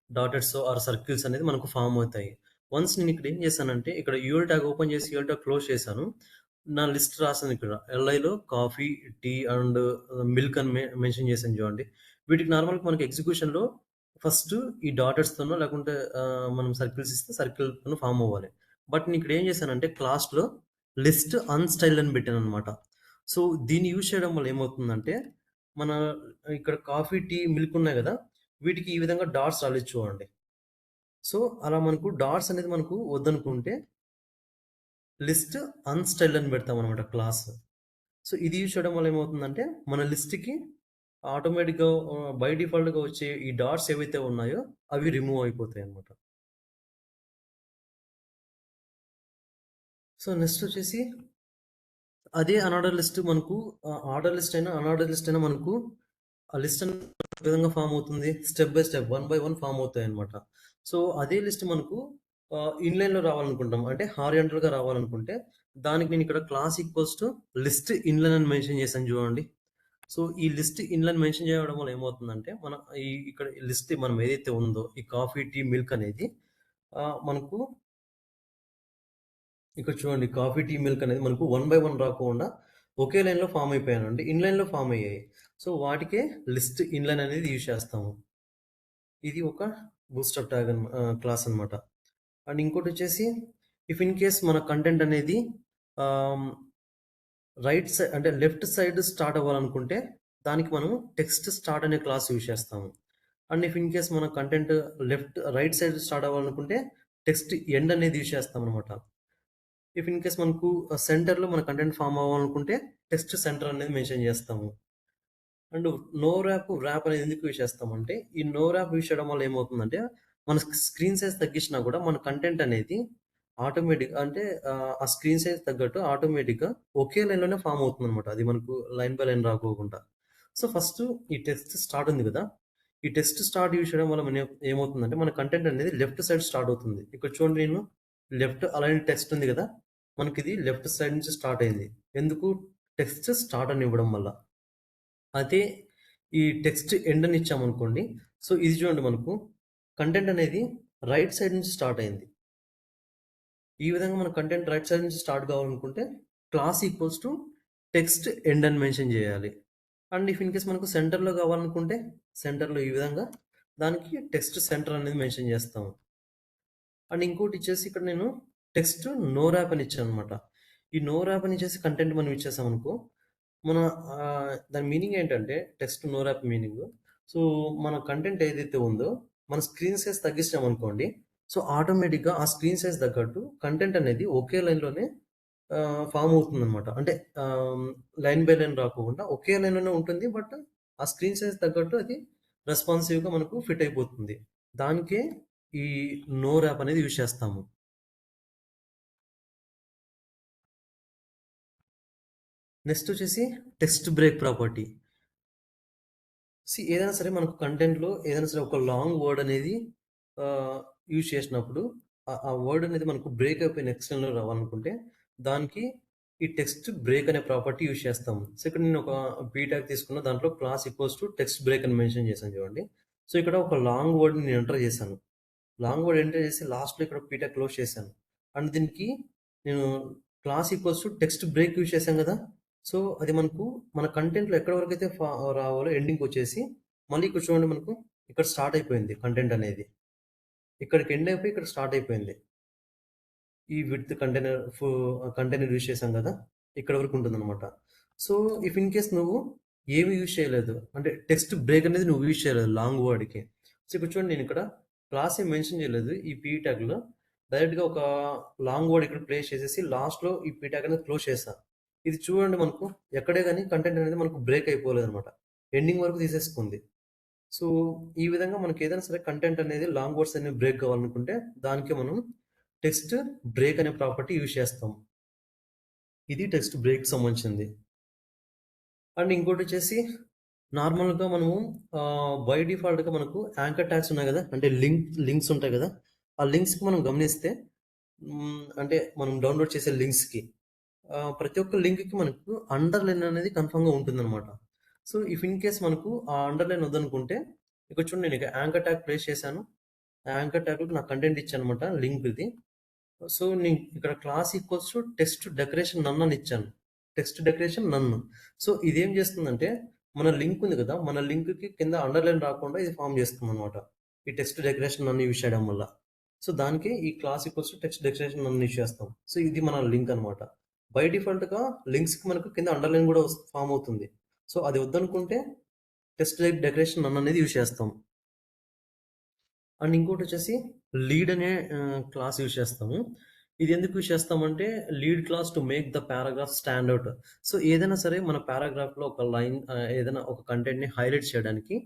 డాటెడ్స్ ఆర్ సర్కిల్స్ అనేది మనకు ఫార్మ్ అవుతాయి. వన్స్ నేను ఇక్కడ ఏం చేశానంటే, ఇక్కడ యూఎల్ ట్యాగ్ ఓపెన్ చేసి యూఎల్ ట్యాగ్ క్లోజ్ చేశాను. నా లిస్ట్ రాసాను ఇక్కడ. ఎల్ఐలో కాఫీ, టీ అండ్ మిల్క్ అని మెన్షన్ చేశాను చూడండి. వీటికి నార్మల్‌గా మనకి ఎగ్జిక్యూషన్‌లో ఫస్ట్ ఈ డాటెడ్స్‌తోనో లేకుంటే మనం సర్కిల్స్ ఇస్తే సర్కిల్‌తోనో ఫార్మ్ అవ్వాలి. బట్ నేను ఇక్కడ ఏం చేశానంటే క్లాస్‌లో లిస్ట్ అన్‌స్టైల్డ్ అని పెట్టాననమాట. సో, దీన్ని యూజ్ చేయడం వల్ల ఏమవుతుందంటే, మన ఇక్కడ కాఫీ, టీ, మిల్క్ ఉన్నాయి గదా! వీటికి ఈ విధంగా డాట్స్ రాలేదు చూడండి. సో, అలా మనకు డాట్స్ అనేది మనకు వద్దనుకుంటే లిస్ట్ అన్‌స్టైల్డ్ అని పెడతామనమాట క్లాస్. సో, ఇది యూజ్ చేయడం వల్ల ఏమవుతుందంటే, మన లిస్ట్‌కి ఆటోమేటిక్‌గా బై డిఫాల్ట్‌గా వచ్చే ఈ డాట్స్ ఏవైతే ఉన్నాయో, అవి రిమూవ్ అయిపోతాయన్నమాట. సో, నెక్స్ట్ వచ్చేసి అదే అనార్డర్ లిస్ట్ మనకు ఆర్డర్ లిస్ట్ అయినా, అనార్డర్ లిస్ట్ అయినా మనకు ఆ లిస్ట్ అనేది ఏ విధంగా ఫార్మ్ అవుతుంది? Step by step, one by one form అవుతాయన్నమాట. సో, అదే లిస్ట్ మనకు ఇన్‌లైన్‌లో రావాలనుకుంటాం. అంటే హారిజాంటల్‌గా రావాలనుకుంటే, దానికి నేను ఇక్కడ class equals to list inline అని మెన్షన్ చేశాను చూడండి. సో, ఈ లిస్ట్ ఇన్‌లైన్ మెన్షన్ చేయడం వల్ల ఏమవుతుందంటే, ఇక్కడ లిస్ట్ మనం ఏదైతే ఉందో, ఈ కాఫీ, టీ, మిల్క్ అనేది మనకు ఇక్కడ చూడండి కాఫీ, టీ, మిల్క్ అనేది మనకు వన్ బై వన్ రాకుండా ఒకే లైన్‌లో ఫార్మ్ అయిపోయానండి. ఇన్‌లైన్‌లో ఫార్మ్ అయ్యాయి. సో, వాటికే లిస్ట్ ఇన్‌లైన్ అనేది యూజ్ చేస్తాము. ఇది ఒక బూట్‌స్ట్రాప్ క్లాస్ అన్నమాట. అండ్ ఇంకోటొచ్చేసి ఇఫ్ ఇన్ కేస్ మన కంటెంట్ అనేది ఆహ్, అంటే లెఫ్ట్ సైడ్ స్టార్ట్ అవ్వాలనుకుంటే దానికి మనం టెక్స్ట్ స్టార్ట్ అనే క్లాస్ యూజ్ చేస్తాము. అండ్ ఇఫ్ ఇన్ కేస్ మన కంటెంట్ రైట్ సైడ్ స్టార్ట్ అవ్వాలనుకుంటే టెక్స్ట్ ఎండ్ అనేది యూజ్ చేస్తామనమాట. ఇఫ్ ఇన్ కేస్ మనకు సెంటర్‌లో మన కంటెంట్ ఫార్మ్ అవ్వాలనుకుంటే టెక్స్ట్ సెంటర్ అనేది మెన్షన్ చేస్తాము. అండ్ ర్యాప్ అనేది ఎందుకు యూజ్ చేస్తామంటే, ఈ నో ర్యాప్ యూజ్ చేయడం వల్ల ఏమవుతుందంటే, మన స్క్రీన్ సైజ్ తగ్గించినా కూడా మన కంటెంట్ అనేది అంటే ఆ స్క్రీన్ సైజ్ తగ్గట్టు ఆటోమేటిక్‌గా ఒకే లైన్‌లోనే ఫార్మ్ అవుతుందనమాట. అది మనకు లైన్ బై లైన్ రాకోకుండా. సో, ఫస్ట్ ఈ టెక్స్ట్ స్టార్ట్ ఉంది కదా! ఈ టెక్స్ట్ స్టార్ట్ యూజ్ చేయడం వల్ల ఏమవుతుందంటే, మన కంటెంట్ అనేది లెఫ్ట్ సైడ్ స్టార్ట్ అవుతుంది. ఇక్కడ చూడండి నేను లెఫ్ట్ అలైన్ టెక్స్ట్ ఉంది కదా! మనకిది లెఫ్ట్ సైడ్ నుంచి స్టార్ట్ అయింది. ఎందుకు? టెక్స్ట్ స్టార్ట్ అని ఇవ్వడం వల్ల. అదే ఈ టెక్స్ట్ ఎండ్ అని ఇచ్చామనుకోండి. సో, ఇది చూడండి మనకు కంటెంట్ అనేది రైట్ సైడ్ నుంచి స్టార్ట్ అయింది. ఈ విధంగా మన కంటెంట్ రైట్ సైడ్ నుంచి స్టార్ట్ కావాలనుకుంటే class equals to text end అని మెన్షన్ చేయాలి. అండ్ ఇఫ్ ఇన్ కేస్ మనకు సెంటర్‌లో కావాలనుకుంటే సెంటర్‌లో ఈ విధంగా దానికి టెక్స్ట్ సెంటర్ అనేది మెన్షన్ చేస్తాము. అండ్ ఇంకోటి ఇచ్చేసి ఇక్కడ నేను టెక్స్ట్ నో ర్యాప్ అని ఇచ్చాననమాట. ఈ నో ర్యాప్ అని ఇచ్చేసి కంటెంట్ మనం ఇచ్చేసామనుకో, మన దాని మీనింగ్ ఏంటంటే text no wrap meaning. So, మన కంటెంట్ ఏదైతే ఉందో, మన స్క్రీన్ సైజ్ తగ్గించామనుకోండి, సో, ఆటోమేటిక్‌గా ఆ స్క్రీన్ సైజ్ తగ్గట్టు కంటెంట్ అనేది ఒకే లైన్‌లోనే ఫార్మ్ అవుతుందనమాట. అంటే లైన్ బై లైన్ రాకోకుండా ఒకే లైన్‌లోనే ఉంటుంది. బట్ ఆ స్క్రీన్ సైజ్ తగ్గట్టు అది రెస్పాన్సివ్‌గా మనకు ఫిట్ అయిపోతుంది. దానికే ఈ నో ర్యాప్ అనేది యూజ్ చేస్తాము. నెక్స్ట్ వచ్చేసి టెక్స్ట్ బ్రేక్ ప్రాపర్టీ. ఏదైనా సరే మనకు కంటెంట్‌లో ఏదైనా సరే ఒక లాంగ్ వర్డ్ అనేది ఆహ్, యూజ్ చేసినప్పుడు ఆ వర్డ్ అనేది మనకు బ్రేక్ అయిపోయి నెక్స్ట్ లైన్‌లో రావాలనుకుంటే దానికి ఈ టెక్స్ట్ బ్రేక్ అనే ప్రాపర్టీ యూజ్ చేస్తాము. సో, ఇక్కడ నేను ఒక బీ ట్యాగ్ తీసుకున్న దాంట్లో class equals to text break అని మెన్షన్ చేశాను చూడండి. సో, ఇక్కడ ఒక లాంగ్ వర్డ్‌ని నేను ఎంటర్ చేశాను. లాంగ్ వర్డ్ ఎంటర్ చేసి లాస్ట్‌లో ఇక్కడ పీటా క్లోజ్ చేశాను. అండ్ దీనికి నేను class equals to text break use చేశాం కదా! సో, అది మనకు మన కంటెంట్‌లో ఎక్కడి వరకైతే రావాలో ఎండింగ్‌కొచ్చేసి మళ్ళీ ఇక్కడ చూడండి మనకు ఇక్కడ స్టార్ట్ అయిపోయింది కంటెంట్ అనేది. ఇక్కడికి ఎండ్ అయిపోయి ఇక్కడ స్టార్ట్ అయిపోయింది. ఈ విడ్త్ కంటైనర్ యూజ్ చేశాం కదా! ఇక్కడ వరకు ఉంటుందనమాట. సో, ఇఫ్ ఇన్ కేస్ నువ్వు ఏమి యూజ్ చేయలేదు. అంటే టెక్స్ట్ బ్రేక్ అనేది నువ్వు యూజ్ చేయలేదు లాంగ్ వర్డ్‌కి. సో, ఇక్కడ చూడండి నేనిక్కడ క్లాస్ ఏం మెన్షన్ చేయలేదు. ఈ పీ ట్యాగ్‌లో డైరెక్ట్‌గా ఒక లాంగ్ వర్డ్ ఇక్కడ ప్లేస్ చేసేసి లాస్ట్‌లో ఈ పీ ట్యాగ్ అనేది క్లోజ్ చేశా. ఇది చూడండి మనకు ఎక్కడే గాని కంటెంట్ అనేది మనకు బ్రేక్ అయిపోలేదనమాట. ఎండింగ్ వరకు తీసేసుకుంది. సో, ఈ విధంగా మనకేదైనా సరే కంటెంట్ అనేది లాంగ్ వర్డ్స్ అనేవి బ్రేక్ కావాలనుకుంటే, దానికి మనం టెక్స్ట్ బ్రేక్ అనే ప్రాపర్టీ యూజ్ చేస్తాం. ఇది టెక్స్ట్ బ్రేక్‌కి సంబంధించింది. అండ్ ఇంకోటొచ్చేసి నార్మల్‌గా మనము బై డిఫాల్ట్‌గా మనకు యాంకర్ ట్యాగ్స్ ఉన్నాయి గదా! అంటే లింక్స్ ఉంటాయి గదా! ఆ లింక్స్‌కి మనం గమనిస్తే అంటే మనం డౌన్‌లోడ్ చేసే లింక్స్‌కి ప్రతి ఒక్క లింక్‌కి మనకు అండర్‌లైన్ అనేది కన్ఫర్మ్‌గా ఉంటుందనమాట. సో, ఇఫ్ ఇన్ కేస్ మనకు ఆ అండర్‌లైన్ వద్దనుకుంటే, ఇక్కడ చూడండి నేను ఇక యాంకర్ ట్యాగ్ ప్లేస్ చేశాను. ఆ యాంకర్ ట్యాగ్‌లోకి నా కంటెంట్ ఇచ్చాననమాట లింక్ ఇది. సో, నేను ఇక్కడ class equals to text decoration none అని ఇచ్చాను. టెక్స్ట్ డెకరేషన్ నన్. సో, ఇదేం చేస్తుందంటే, మన లింక్ ఉంది కదా! మన లింక్‌కి కింద అండర్‌లైన్ రాకుండా ఇది ఫార్మ్ చేస్తుందనమాట. ఈ టెక్స్ట్ డెకరేషన్ నన్ యూజ్ చేయడం వల్ల. సో, దానికి ఈ class equals to text decoration none use చేస్తాం. సో, ఇది మన లింక్ అనమాట. బై డిఫాల్ట్‌గా లింక్స్‌కి మనకు కింద అండర్‌లైన్ కూడా ఫార్మ్ అవుతుంది. సో, అది వద్దనుకుంటే టెక్స్ట్ డెకరేషన్ నన్ అనేది యూజ్ చేస్తాం. అండ్ ఇంకోటొచ్చేసి లీడ్ అనే క్లాస్ యూజ్ చేస్తాము. ఇది ఎందుకు యూజ్ చేస్తామంటే lead class to make the paragraph stand out. So, ఏదైనా సరే మన పారాగ్రాఫ్‌లో ఒక లైన్ ఏదైనా ఒక కంటెంట్‌ని హైలైట్ చేయడానికి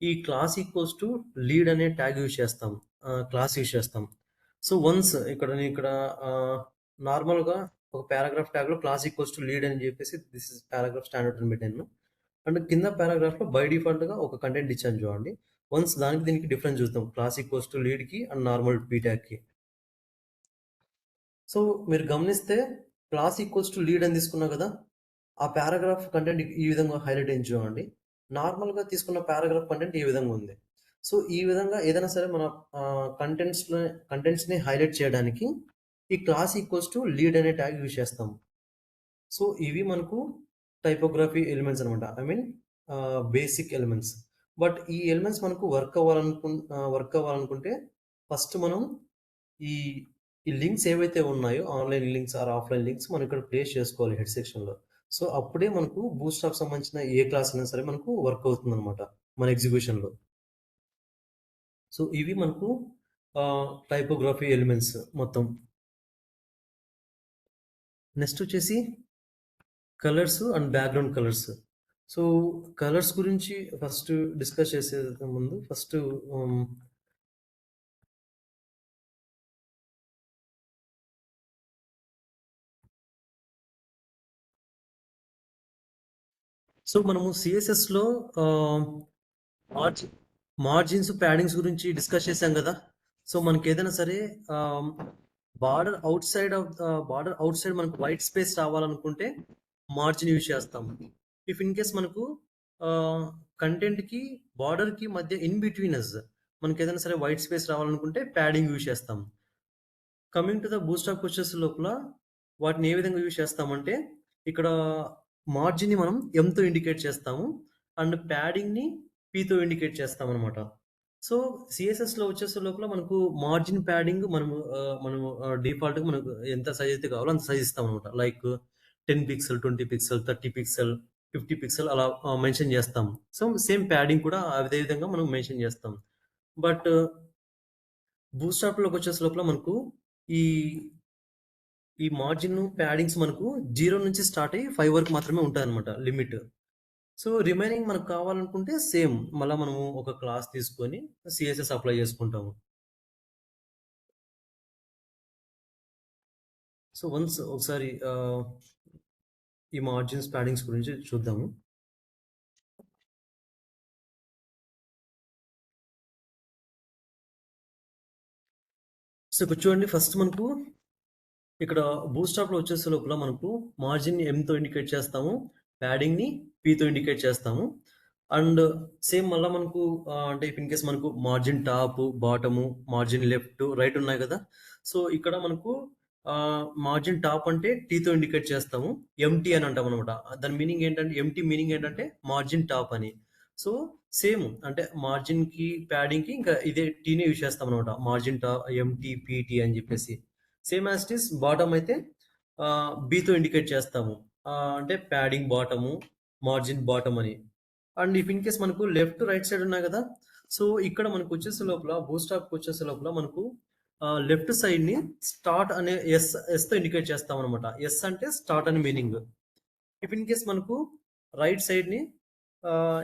ఈ క్లాస్ ఈక్వల్స్ టు లీడ్ అనే ట్యాగ్ యూజ్ చేస్తాం. క్లాస్ యూజ్ చేస్తాం. సో, వన్స్ ఇక్కడ నార్మల్‌గా ఒక పారాగ్రాఫ్ ట్యాగ్‌లో క్లాస్ ఈక్వల్స్ టు లీడ్ అని చెప్పేసి this is paragraph stand out అని పెట్టాను. అండ్ కింద పారాగ్రాఫ్‌లో బై డిఫాల్ట్‌గా ఒక కంటెంట్ ఇచ్చాను చూడండి. వన్స్ దానికి దీనికి డిఫరెన్స్ చూద్దాం. క్లాస్ ఈక్వల్స్ టు లీడ్‌కి అండ్ నార్మల్ పీ ట్యాగ్‌కి. సో, మీరు గమనిస్తే క్లాస్ ఈక్వల్స్ టు లీడ్ అని తీసుకున్నా కదా! ఆ పారాగ్రాఫ్ కంటెంట్ ఈ విధంగా హైలైట్ అయింది చూడండి. నార్మల్‌గా తీసుకున్న పారాగ్రాఫ్ కంటెంట్ ఈ విధంగా ఉంది. సో, ఈ విధంగా ఏదైనా సరే మన కంటెంట్స్‌ని హైలైట్ చేయడానికి ఈ క్లాస్ ఈక్వల్స్ టు లీడ్ అనే ట్యాగ్ యూజ్ చేస్తాం. సో, ఇవి మనకు టైపోగ్రఫీ ఎలిమెంట్స్ అనమాట. I mean basic elements. But ఈ ఎలిమెంట్స్ మనకు వర్క్ అవ్వాలనుకుంటే ఫస్ట్ మనం ఈ, ఈ లింక్స్ ఏవైతే ఉన్నాయో online links or offline links మనం ఇక్కడ ప్లేస్ చేసుకోవాలి హెడ్ సెక్షన్‌లో. సో, అప్పుడే మనకు బూట్‌స్ట్రాప్‌కి సంబంధించిన ఏ క్లాస్ అయినా సరే మనకు వర్క్ అవుతుందనమాట మన ఎగ్జిక్యూషన్‌లో. సో, ఇవి మనకు టైపోగ్రఫీ ఎలిమెంట్స్ మొత్తం. నెక్స్ట్ వచ్చేసి colours and background colours. So, colours గురించి ఫస్ట్ డిస్కస్ చేసే ముందు హ్మ్, సో, మనము సీఎస్ఎస్‌లో ఆహ్, మార్జిన్ మార్జిన్స్, ప్యాడింగ్స్ గురించి డిస్కస్ చేసాం గదా! సో, మనకేదైనా సరే ఆహ్, బార్డర్ ఔట్ సైడ్ మనకు వైట్ స్పేస్ రావాలనుకుంటే మార్జిన్ యూజ్ చేస్తాం. ఇఫ్ ఇన్ కేస్ మనకు ఆహ్, కంటెంట్‌కి, బార్డర్‌కి మధ్య ఇన్ బిట్వీనస్ మనకేదైనా సరే వైట్ స్పేస్ రావాలనుకుంటే ప్యాడింగ్ యూజ్ చేస్తాం. Coming to the bootstrap questions లోపల వాటిని ఏ విధంగా యూజ్ చేస్తామంటే, ఇక్కడ మార్జిన్‌ని మనం ఎంతో ఇండికేట్ చేస్తాము. అండ్ ప్యాడింగ్‌ని పీతో ఇండికేట్ చేస్తామనమాట. సో, సీఎస్ఎస్‌లో వచ్చేసే లోపల మనకు మార్జిన్ ప్యాడింగ్ డిఫాల్ట్‌గా మనకు ఎంత సైజ్ అయితే కావాలో అంత సైజ్ ఇస్తామనమాట. Like 10 pixel, 20 pixel, 30 pixel, 50 pixel అలా మెన్షన్ చేస్తాం. సో, సేమ్ ప్యాడింగ్ కూడా అదే విధంగా మనం మెన్షన్ చేస్తాం. బట్ బూట్‌స్ట్రాప్‌లోకొచ్చేసే లోపల మనకు ఈ ఈ మార్జిన్, ప్యాడింగ్స్ మనకు 0 నుంచి స్టార్ట్ అయ్యి 5 వరకు మాత్రమే ఉంటాయన్నమాట లిమిట్. సో, రిమైనింగ్ మనకు కావాలనుకుంటే సేమ్ మళ్ళా మనము ఒక క్లాస్ తీసుకొని సీఎస్ఎస్ అప్లై చేసుకుంటాము. సో, వన్స్ ఒకసారి ఈ మార్జిన్స్, ప్యాడింగ్స్ గురించి చూద్దాము. సో, ఇక్కడ చూడండి ఫస్ట్ మనకు ఇక్కడ బూట్‌స్ట్రాప్‌లో వచ్చేసే లోపల మనకు మార్జిన్‌ని ఎంతో ఇండికేట్ చేస్తాము. ప్యాడింగ్‌ని పీతో ఇండికేట్ చేస్తాము. అండ్ సేమ్ మళ్ళా మనకు అంటే ఇఫ్ ఇన్ కేస్ మనకు margin top, bottom, margin left, right ఉన్నాయి కదా! సో, ఇక్కడ మనకు మార్జిన్ టాప్ అంటే టీతో ఇండికేట్ చేస్తాము. ఎంటీ అని అంటామనమాట. దాని మీనింగ్ ఏంటంటే ఎంటీ మీనింగ్ ఏంటంటే మార్జిన్ టాప్ అని. సో, సేమ్ అంటే మార్జిన్‌కి, ప్యాడింగ్‌కి ఇంకా ఇదే టీనే యూజ్ చేస్తామనమాట. మార్జిన్ ఎంటీ, పీటీ అని చెప్పేసి. Same as it is bottom అయితే బీతో ఇండికేట్ చేస్తాము. అంటే ప్యాడింగ్ బాటము, మార్జిన్ బాటమ్ అని. అండ్ ఇఫ్ ఇన్ కేస్ మనకు లెఫ్ట్, రైట్ సైడ్ ఉన్నాయి కదా! సో, ఇక్కడ మనకొచ్చేసే లోపల బూట్‌స్ట్రాప్‌కొచ్చేసే లోపల మనకు లెఫ్ట్ సైడ్‌ని స్టార్ట్ అనే ఎస్‌తో ఇండికేట్ చేస్తామనమాట. ఎస్ అంటే స్టార్ట్ అని మీనింగ్. ఇఫ్ ఇన్ కేస్ మనకు రైట్ సైడ్‌ని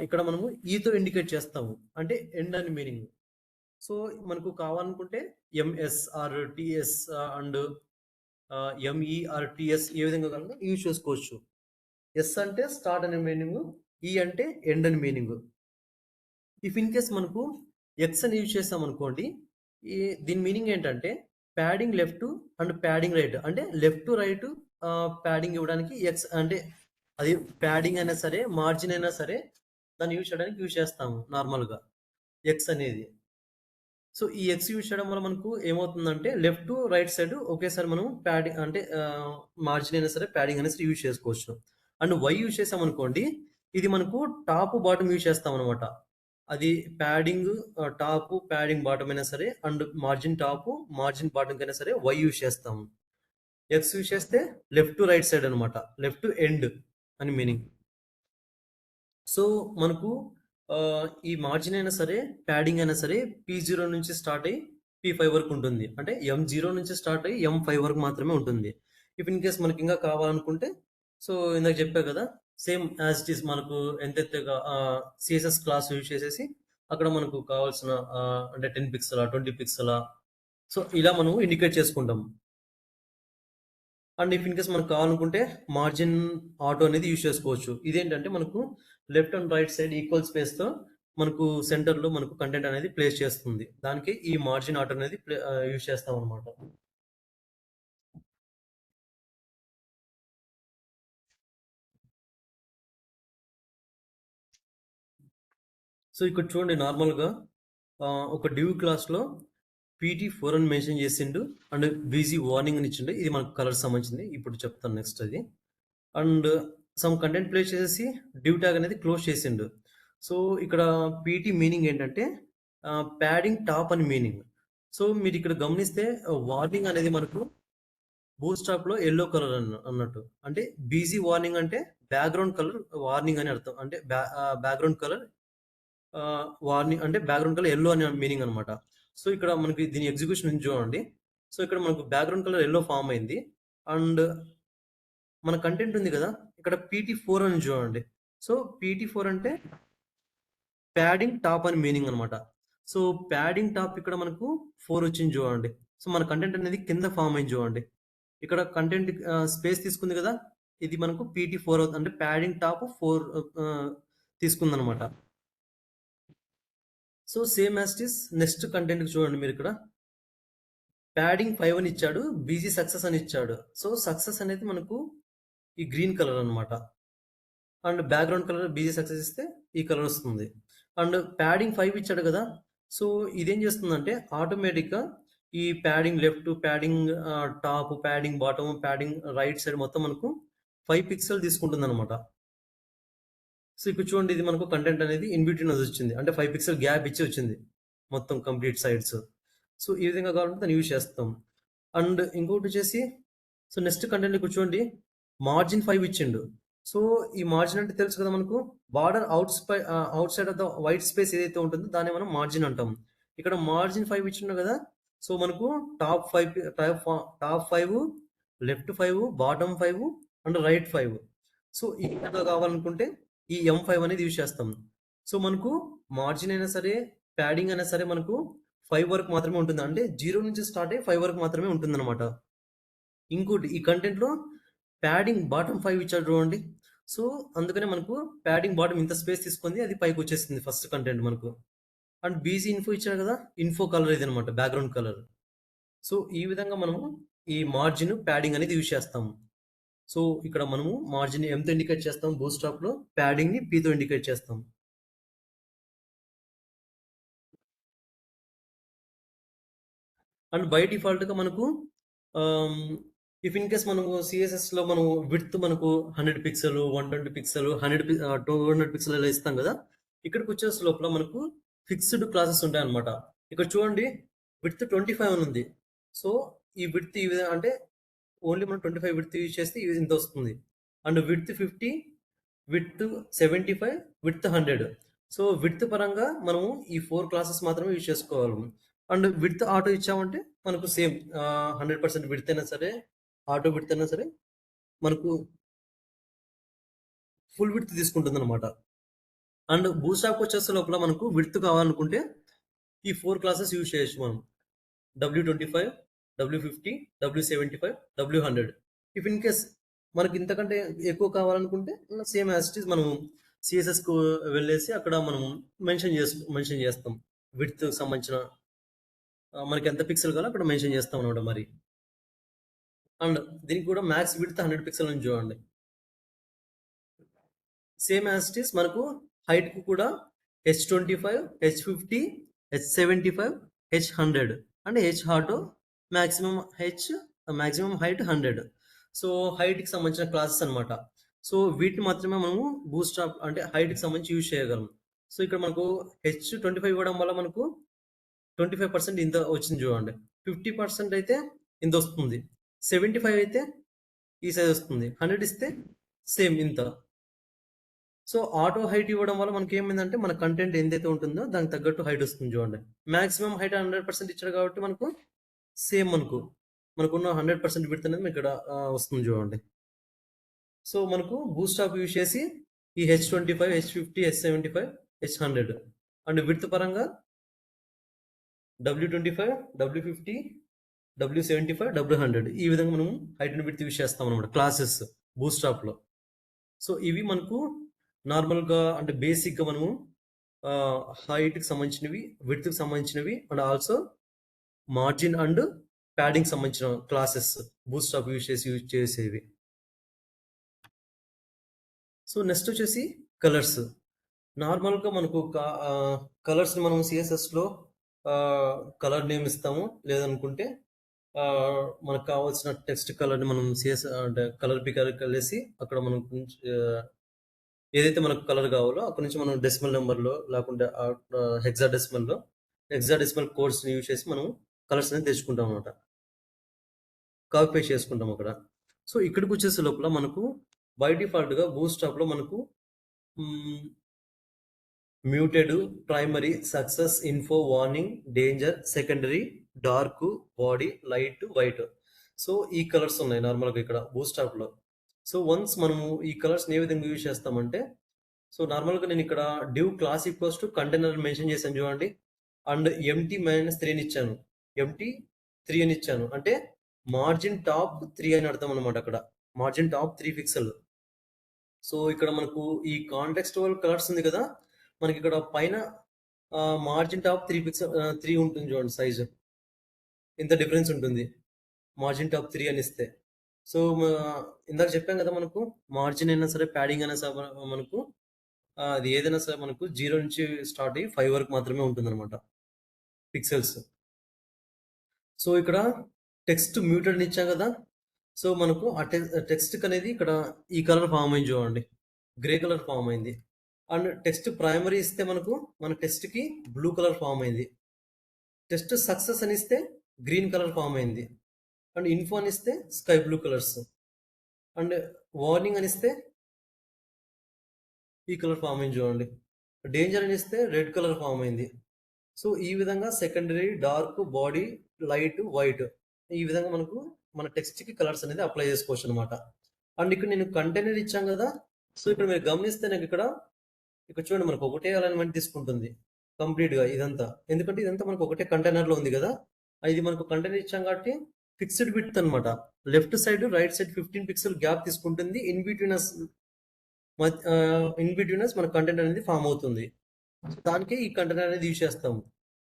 ఇక్కడ మనము ఈతో ఇండికేట్ చేస్తాము. అంటే ఎండ్ అని మీనింగ్. సో, మనకు కావాలనుకుంటే MS R TS and ME R TS ఏ విధంగా కావాలంటే యూజ్ చేసుకోవచ్చు. ఎస్ అంటే స్టార్ట్ అనే మీనింగ్. ఈ అంటే ఎండ్ అని మీనింగ్. ఇఫ్ ఇన్ కేస్ మనకు ఎక్స్ అని యూజ్ చేస్తాం అనుకోండి, ఈ దీని మీనింగ్ ఏంటంటే padding left and padding right. అంటే లెఫ్ట్ టు రైట్ ప్యాడింగ్ ఇవ్వడానికి ఎక్స్ అంటే అది ప్యాడింగ్ అయినా సరే, మార్జిన్ అయినా సరే దాన్ని యూజ్ చేయడానికి యూజ్ చేస్తాము నార్మల్‌గా ఎక్స్ అనేది. సో, ఈ ఎక్స్ యూజ్ చేయడం వల్ల మనకు ఏమవుతుందంటే లెఫ్ట్ టు రైట్ సైడ్ ఒకేసారి మనం ప్యాడింగ్ అంటే మార్జిన్ అయినా సరే, ప్యాడింగ్ అయినా సరే యూజ్ చేసుకోవచ్చు. అండ్ వై యూజ్ చేసామనుకోండి, ఇది మనకు టాప్, బాటమ్ యూజ్ చేస్తామనమాట. అది ప్యాడింగ్ టాప్, ప్యాడింగ్ బాటమ్ అయినా సరే and margin top, margin bottom కైనా సరే వై యూజ్ చేస్తాము. ఎక్స్ యూజ్ చేస్తే లెఫ్ట్ టు రైట్ సైడ్ అనమాట. లెఫ్ట్ టు ఎండ్ అని మీనింగ్. సో, మనకు ఈ మార్జిన్ అయినా సరే, ప్యాడింగ్ అయినా సరే P0 నుంచి స్టార్ట్ అయ్యి P5 వరకు ఉంటుంది. అంటే M0 నుంచి స్టార్ట్ అయ్యి M5 వరకు మాత్రమే ఉంటుంది. ఇఫ్ ఇన్ కేస్ మనకి ఇంకా కావాలనుకుంటే సో, ఇందాక చెప్పా కదా! సేమ్ యాజ్ ఇట్ ఈస్ మనకు ఎంతెంతగా CSS క్లాస్ యూజ్ చేసేసి అక్కడ మనకు కావాల్సిన అంటే 10 పిక్సెలా, 20 పిక్సెలా సో, ఇలా మనం ఇండికేట్ చేసుకుంటాం. అండ్ ఇఫ్ ఇన్ కేస్ మనకు కావాలనుకుంటే మార్జిన్ ఆటో అనేది యూజ్ చేసుకోవచ్చు. ఇదేంటంటే మనకు left and right side equal స్పేస్‌తో మనకు సెంటర్‌లో మనకు కంటెంట్ అనేది ప్లేస్ చేస్తుంది. దానికి ఈ మార్జిన్ ఆటో అనేది యూజ్ చేస్తామనమాట. సో, ఇక్కడ చూడండి నార్మల్‌గా ఒక డివ్ క్లాస్‌లో పీటీ4 అని మెన్షన్ చేసిండు. అండ్ బీజీ వార్నింగ్ అని ఇచ్చిండు. ఇది మనకు కలర్స్ సంబంధించింది. ఇప్పుడు చెప్తాను నెక్స్ట్ అది. అండ్ సమ్ కంటెంట్ ప్లేస్ చేసేసి డివ్ ట్యాగ్ అనేది క్లోజ్ చేసిండు. సో, ఇక్కడ పీటీ మీనింగ్ ఏంటంటే ప్యాడింగ్ టాప్ అని మీనింగ్. సో, మీరు ఇక్కడ గమనిస్తే వార్నింగ్ అనేది మనకు బూట్‌స్ట్రాప్‌లో యెల్లో కలర్ అన్నట్టు. అంటే బీజీ వార్నింగ్ అంటే బ్యాక్‌గ్రౌండ్ కలర్ వార్నింగ్ అని అర్థం. అంటే బ్యాక్‌గ్రౌండ్ కలర్ వార్నింగ్ అంటే బ్యాక్‌గ్రౌండ్ కలర్ యెల్లో అనే మీనింగ్ అనమాట. సో, ఇక్కడ మనకి దీని ఎగ్జిక్యూషన్ ఉంది చూడండి. సో, ఇక్కడ మనకు బ్యాక్‌గ్రౌండ్ కలర్ యెల్లో ఫార్మ్ అయింది. అండ్ మన కంటెంట్ ఉంది కదా! ఇక్కడ పీటీ4 అని చూడండి. సో, పీటీ4 అంటే ప్యాడింగ్ టాప్ అని మీనింగ్ అనమాట. సో, ప్యాడింగ్ టాప్ ఇక్కడ మనకు 4 వచ్చింది చూడండి. సో, మన కంటెంట్ అనేది కింద ఫార్మ్ అయింది చూడండి. ఇక్కడ కంటెంట్ స్పేస్ తీసుకుంది కదా! ఇది మనకు పీటీ4 అవుతుంది. అంటే ప్యాడింగ్ టాప్ 4 తీసుకుందనమాట. So, same as it is next కంటెంట్‌కి చూడండి మీరిక్కడ. ప్యాడింగ్ 5 అని ఇచ్చాడు. బీజీ సక్సెస్ అని ఇచ్చాడు. సో, సక్సెస్ అనేది మనకు ఈ గ్రీన్ కలర్ అనమాట. And background colour BG success ఇస్తే ఈ కలర్ వస్తుంది. అండ్ ప్యాడింగ్ 5 ఇచ్చాడు కదా! సో, ఇదేం చేస్తుందంటే ఆటోమేటిక్‌గా ఈ padding left, padding top, padding bottom, padding right side మొత్తం మనకు 5 పిక్సెల్ తీసుకుంటుందనమాట. సో, ఇక్కడ చూడండి ఇది మనకు కంటెంట్ అనేది ఇన్ బిట్వీన్ అది వచ్చింది. అంటే 5 పిక్సెల్ గ్యాప్ ఇచ్చి వచ్చింది. మొత్తం కంప్లీట్ సైడ్స్. సో, ఈ విధంగా కావాలంటే దాన్ని యూజ్ చేస్తాం. అండ్ ఇంకొకటొచ్చేసి సో, నెక్స్ట్ కంటెంట్ ఇక్కడ చూడండి మార్జిన్ 5 ఇచ్చిండు. సో, ఈ మార్జిన్ అంటే తెలుసు కదా మనకు border out side of the white space ఏదైతే ఉంటుందో దాన్ని మనం మార్జిన్ అంటాం. ఇక్కడ మార్జిన్ 5 ఇచ్చిండు కదా! సో, మనకు top 5, left 5, bottom 5 and right 5. So, ఈ విధంగా కావాలనుకుంటే ఈ M5 అనేది యూజ్ చేస్తాం. సో, మనకు మార్జిన్ అయినా సరే, ప్యాడింగ్ అయినా సరే మనకు 5 వరకు మాత్రమే ఉంటుంది. అంటే 0 నుంచి స్టార్ట్ అయ్యి 5 వరకు మాత్రమే ఉంటుందన్నమాట. ఇంకోటి ఈ కంటెంట్‌లో ప్యాడింగ్ బాటమ్ 5 ఇచ్చాడు చూడండి. సో, అందుకనే మనకు ప్యాడింగ్ బాటమ్ ఇంత స్పేస్ తీసుకుంది. అది పైకొచ్చేసింది ఫస్ట్ కంటెంట్ మనకు. అండ్ బీజీ ఇన్ఫో ఇచ్చాడు కదా! ఇన్ఫో కలర్ ఇదనమాట. Background colour. సో, ఈ విధంగా మనము ఈ మార్జిన్, ప్యాడింగ్ అనేది యూజ్ చేస్తాము. సో, ఇక్కడ మనము మార్జిన్‌ని ఎంతో ఇండికేట్ చేస్తాం బూట్‌స్ట్రాప్‌లో. ప్యాడింగ్‌ని పీతో ఇండికేట్ చేస్తాం. అండ్ బై డిఫాల్ట్‌గా మనకు ఆహ్, ఇఫ్ ఇన్ కేస్ మనము సీఎస్ఎస్‌లో మనం విడ్త్ మనకు 100 పిక్సెల్, 120 పిక్సెల్, 200 పిక్సెల్ ఇలా ఇస్తాం కదా! ఇక్కడికొచ్చేసి లోపల మనకు ఫిక్స్డ్ క్లాసెస్ ఉంటాయన్నమాట. ఇక్కడ చూడండి విడ్త్ 25 అని ఉంది. సో, ఈ విడ్త్ ఈ విధంగా అంటే ఓన్లీ మనం 25 విడ్త్ యూజ్ చేస్తే ఇంత వస్తుంది. And width 50, width 75, width 100. So, width పరంగా మనము ఈ 4 క్లాసెస్ మాత్రమే యూజ్ చేసుకోగలము. అండ్ విడ్త్ ఆటో ఇచ్చామంటే మనకు సేమ్ 100% విడ్త్ అయినా సరే, ఆటో విడ్త్ అయినా సరే మనకు ఫుల్ విడ్త్ తీసుకుంటుందన్నమాట. అండ్ బూస్టాప్ వచ్చేసే లోపల మనకు విడ్త్ కావాలనుకుంటే ఈ 4 క్లాసెస్ యూజ్ చేయొచ్చు మనం. W25, W50, W75, W100. If in case మనకి ఇంతకంటే ఎక్కువ కావాలనుకుంటే సేమ్ యాజ్ ఇట్ ఈస్ మనం సిఎస్ఎస్‌కు వెళ్ళేసి అక్కడ మనం మెన్షన్ చేస్తాం. విడ్త్ సంబంధించిన మనకి ఎంత పిక్సెల్ కావాలో అక్కడ మెన్షన్ చేస్తాం అనమాట మరి. అండ్ దీనికి కూడా మ్యాక్స్ విడ్త్ 100 పిక్సెల్ నుంచి చూడండి. సేమ్ యాజ్ ఇట్ ఈస్ మనకు హైట్‌కి కూడా H25, H50, H75, H100 and H heart maximum height 100. So హైట్‌కి సంబంధించిన క్లాసెస్ అనమాట. సో వీటిని మాత్రమే మనము బూస్టాప్ అంటే హైట్‌కి సంబంధించి యూజ్ చేయగలం. సో ఇక్కడ మనకు H25 ఇవ్వడం వల్ల మనకు 25% ఇంత వచ్చింది చూడండి. 50% అయితే ఇంత వస్తుంది. 75 అయితే ఈ సైజ్ వస్తుంది. 100 ఇస్తే సేమ్ ఇంత. సో ఆటో హైట్ ఇవ్వడం వల్ల మనకి ఏమైందంటే మన కంటెంట్ ఎంతైతే ఉంటుందో దానికి తగ్గట్టు హైట్ వస్తుంది చూడండి. మాక్సిమం హైట్ 100% ఇచ్చాడు కాబట్టి మనకు సేమ్ మనకున్న 100% విడ్త్ అనేది మీకు ఇక్కడ వస్తుంది చూడండి. సో మనకు బూస్టాప్ యూజ్ చేసి ఈ H25, H50, H75, H100 and width పరంగా W25, W50, W75, W100 ఈ విధంగా మనం హైట్ అండ్ విడ్త్ యూజ్ చేస్తాం అనమాట క్లాసెస్ బూస్టాప్లో. సో ఇవి మనకు నార్మల్గా అంటే బేసిక్గా మనము హైట్కి సంబంధించినవి, విడ్త్కి సంబంధించినవి and also margin and padding సంబంధించిన క్లాసెస్ బూస్టాప్ యూజ్ చేసేవి. సో నెక్స్ట్ వచ్చేసి కలర్స్. నార్మల్గా మనకు కలర్స్ని మనం సిఎస్ఎస్లో కలర్ నేమ్ ఇస్తాము, లేదనుకుంటే మనకు కావాల్సిన టెక్స్ట్ కలర్ని మనం అంటే కలర్ పికర్ కలిసి అక్కడ మనం ఏదైతే మనకు కలర్ కావాలో అక్కడ నుంచి మనం డెసిమల్ నెంబర్లో లేకుంటే హెక్సాడెసిమల్ కోడ్స్ని యూజ్ చేసి మనం కలర్స్ అనేది తెచ్చుకుంటాం అనమాట. కాపీ పేస్ట్ చేసుకుంటాం అక్కడ. సో ఇక్కడికి వచ్చేసే లోపల మనకు బై డిఫాల్ట్గా బూస్టాప్లో మనకు muted, primary, success, info, warning, danger, secondary, dark, body, light, white. So ఈ కలర్స్ ఉన్నాయి నార్మల్గా ఇక్కడ బూస్టాప్లో. సో వన్స్ మనము ఈ కలర్స్ ఏ విధంగా యూజ్ చేస్తామంటే, సో నార్మల్గా నేను ఇక్కడ div class equals to container mention చేశాను చూడండి. అండ్ ఎంటీ -3 అని ఇచ్చాను, ఎంటీ 3 అని ఇచ్చాను. అంటే మార్జిన్ టాప్ 3 అని అర్థం అనమాట. అక్కడ మార్జిన్ టాప్ 3 పిక్సెల్. సో ఇక్కడ మనకు ఈ కాంటెక్స్టువల్ కలర్స్ ఉంది కదా, మనకి ఇక్కడ పైన మార్జిన్ టాప్ 3 ఉంటుంది చూడండి. సైజ్ ఇంత డిఫరెన్స్ ఉంటుంది మార్జిన్ టాప్ 3 అని ఇస్తే. సో ఇందాక చెప్పాం కదా, మనకు మార్జిన్ అయినా సరే ప్యాడింగ్ అయినా సరే మనకు అది ఏదైనా సరే మనకు 0 నుంచి స్టార్ట్ అయ్యి 5 వరకు మాత్రమే ఉంటుంది అనమాట పిక్సెల్స్. సో ఇక్కడ టెక్స్ట్ మ్యూటెడ్ అని ఇచ్చాం కదా, సో మనకు ఆ టెక్స్ట్ అనేది ఇక్కడ ఈ కలర్ ఫామ్ అయింది చూడండి, గ్రే కలర్ ఫామ్ అయింది. అండ్ టెక్స్ట్ ప్రైమరీ ఇస్తే మనకు మన టెక్స్ట్కి బ్లూ కలర్ ఫామ్ అయింది. టెక్స్ట్ సక్సెస్ అని ఇస్తే గ్రీన్ కలర్ ఫామ్ అయింది. అండ్ ఇన్ఫో అని ఇస్తే sky blue colours. And warning అని ఇస్తే ఈ కలర్ ఫామ్ అయింది చూడండి. డేంజర్ అని ఇస్తే రెడ్ కలర్ ఫామ్ అయింది. సో ఈ విధంగా secondary, dark, body, light, white ఈ విధంగా మనకు మన టెక్స్ట్కి కలర్స్ అనేది అప్లై చేసుకోవచ్చు అనమాట. అండ్ ఇక్కడ నేను కంటైనర్ ఇచ్చాం కదా, సో ఇక్కడ మీరు గమనిస్తే నాకు ఇక్కడ చూడండి మనకు ఒకటే అలైన్మెంట్ తీసుకుంటుంది కంప్లీట్గా ఇదంతా. ఎందుకంటే ఇదంతా మనకు ఒకటే కంటైనర్లో ఉంది కదా, ఇది మనకు కంటైనర్ ఇచ్చాం కాబట్టి ఫిక్స్డ్ విడ్త్ అనమాట. Left side right side 15 pixel gap తీసుకుంటుంది. ఇన్ బిట్వీనస్ మన కంటెంట్ అనేది ఫామ్ అవుతుంది. దానికి ఈ కంటైనర్ అనేది యూజ్ చేస్తాము.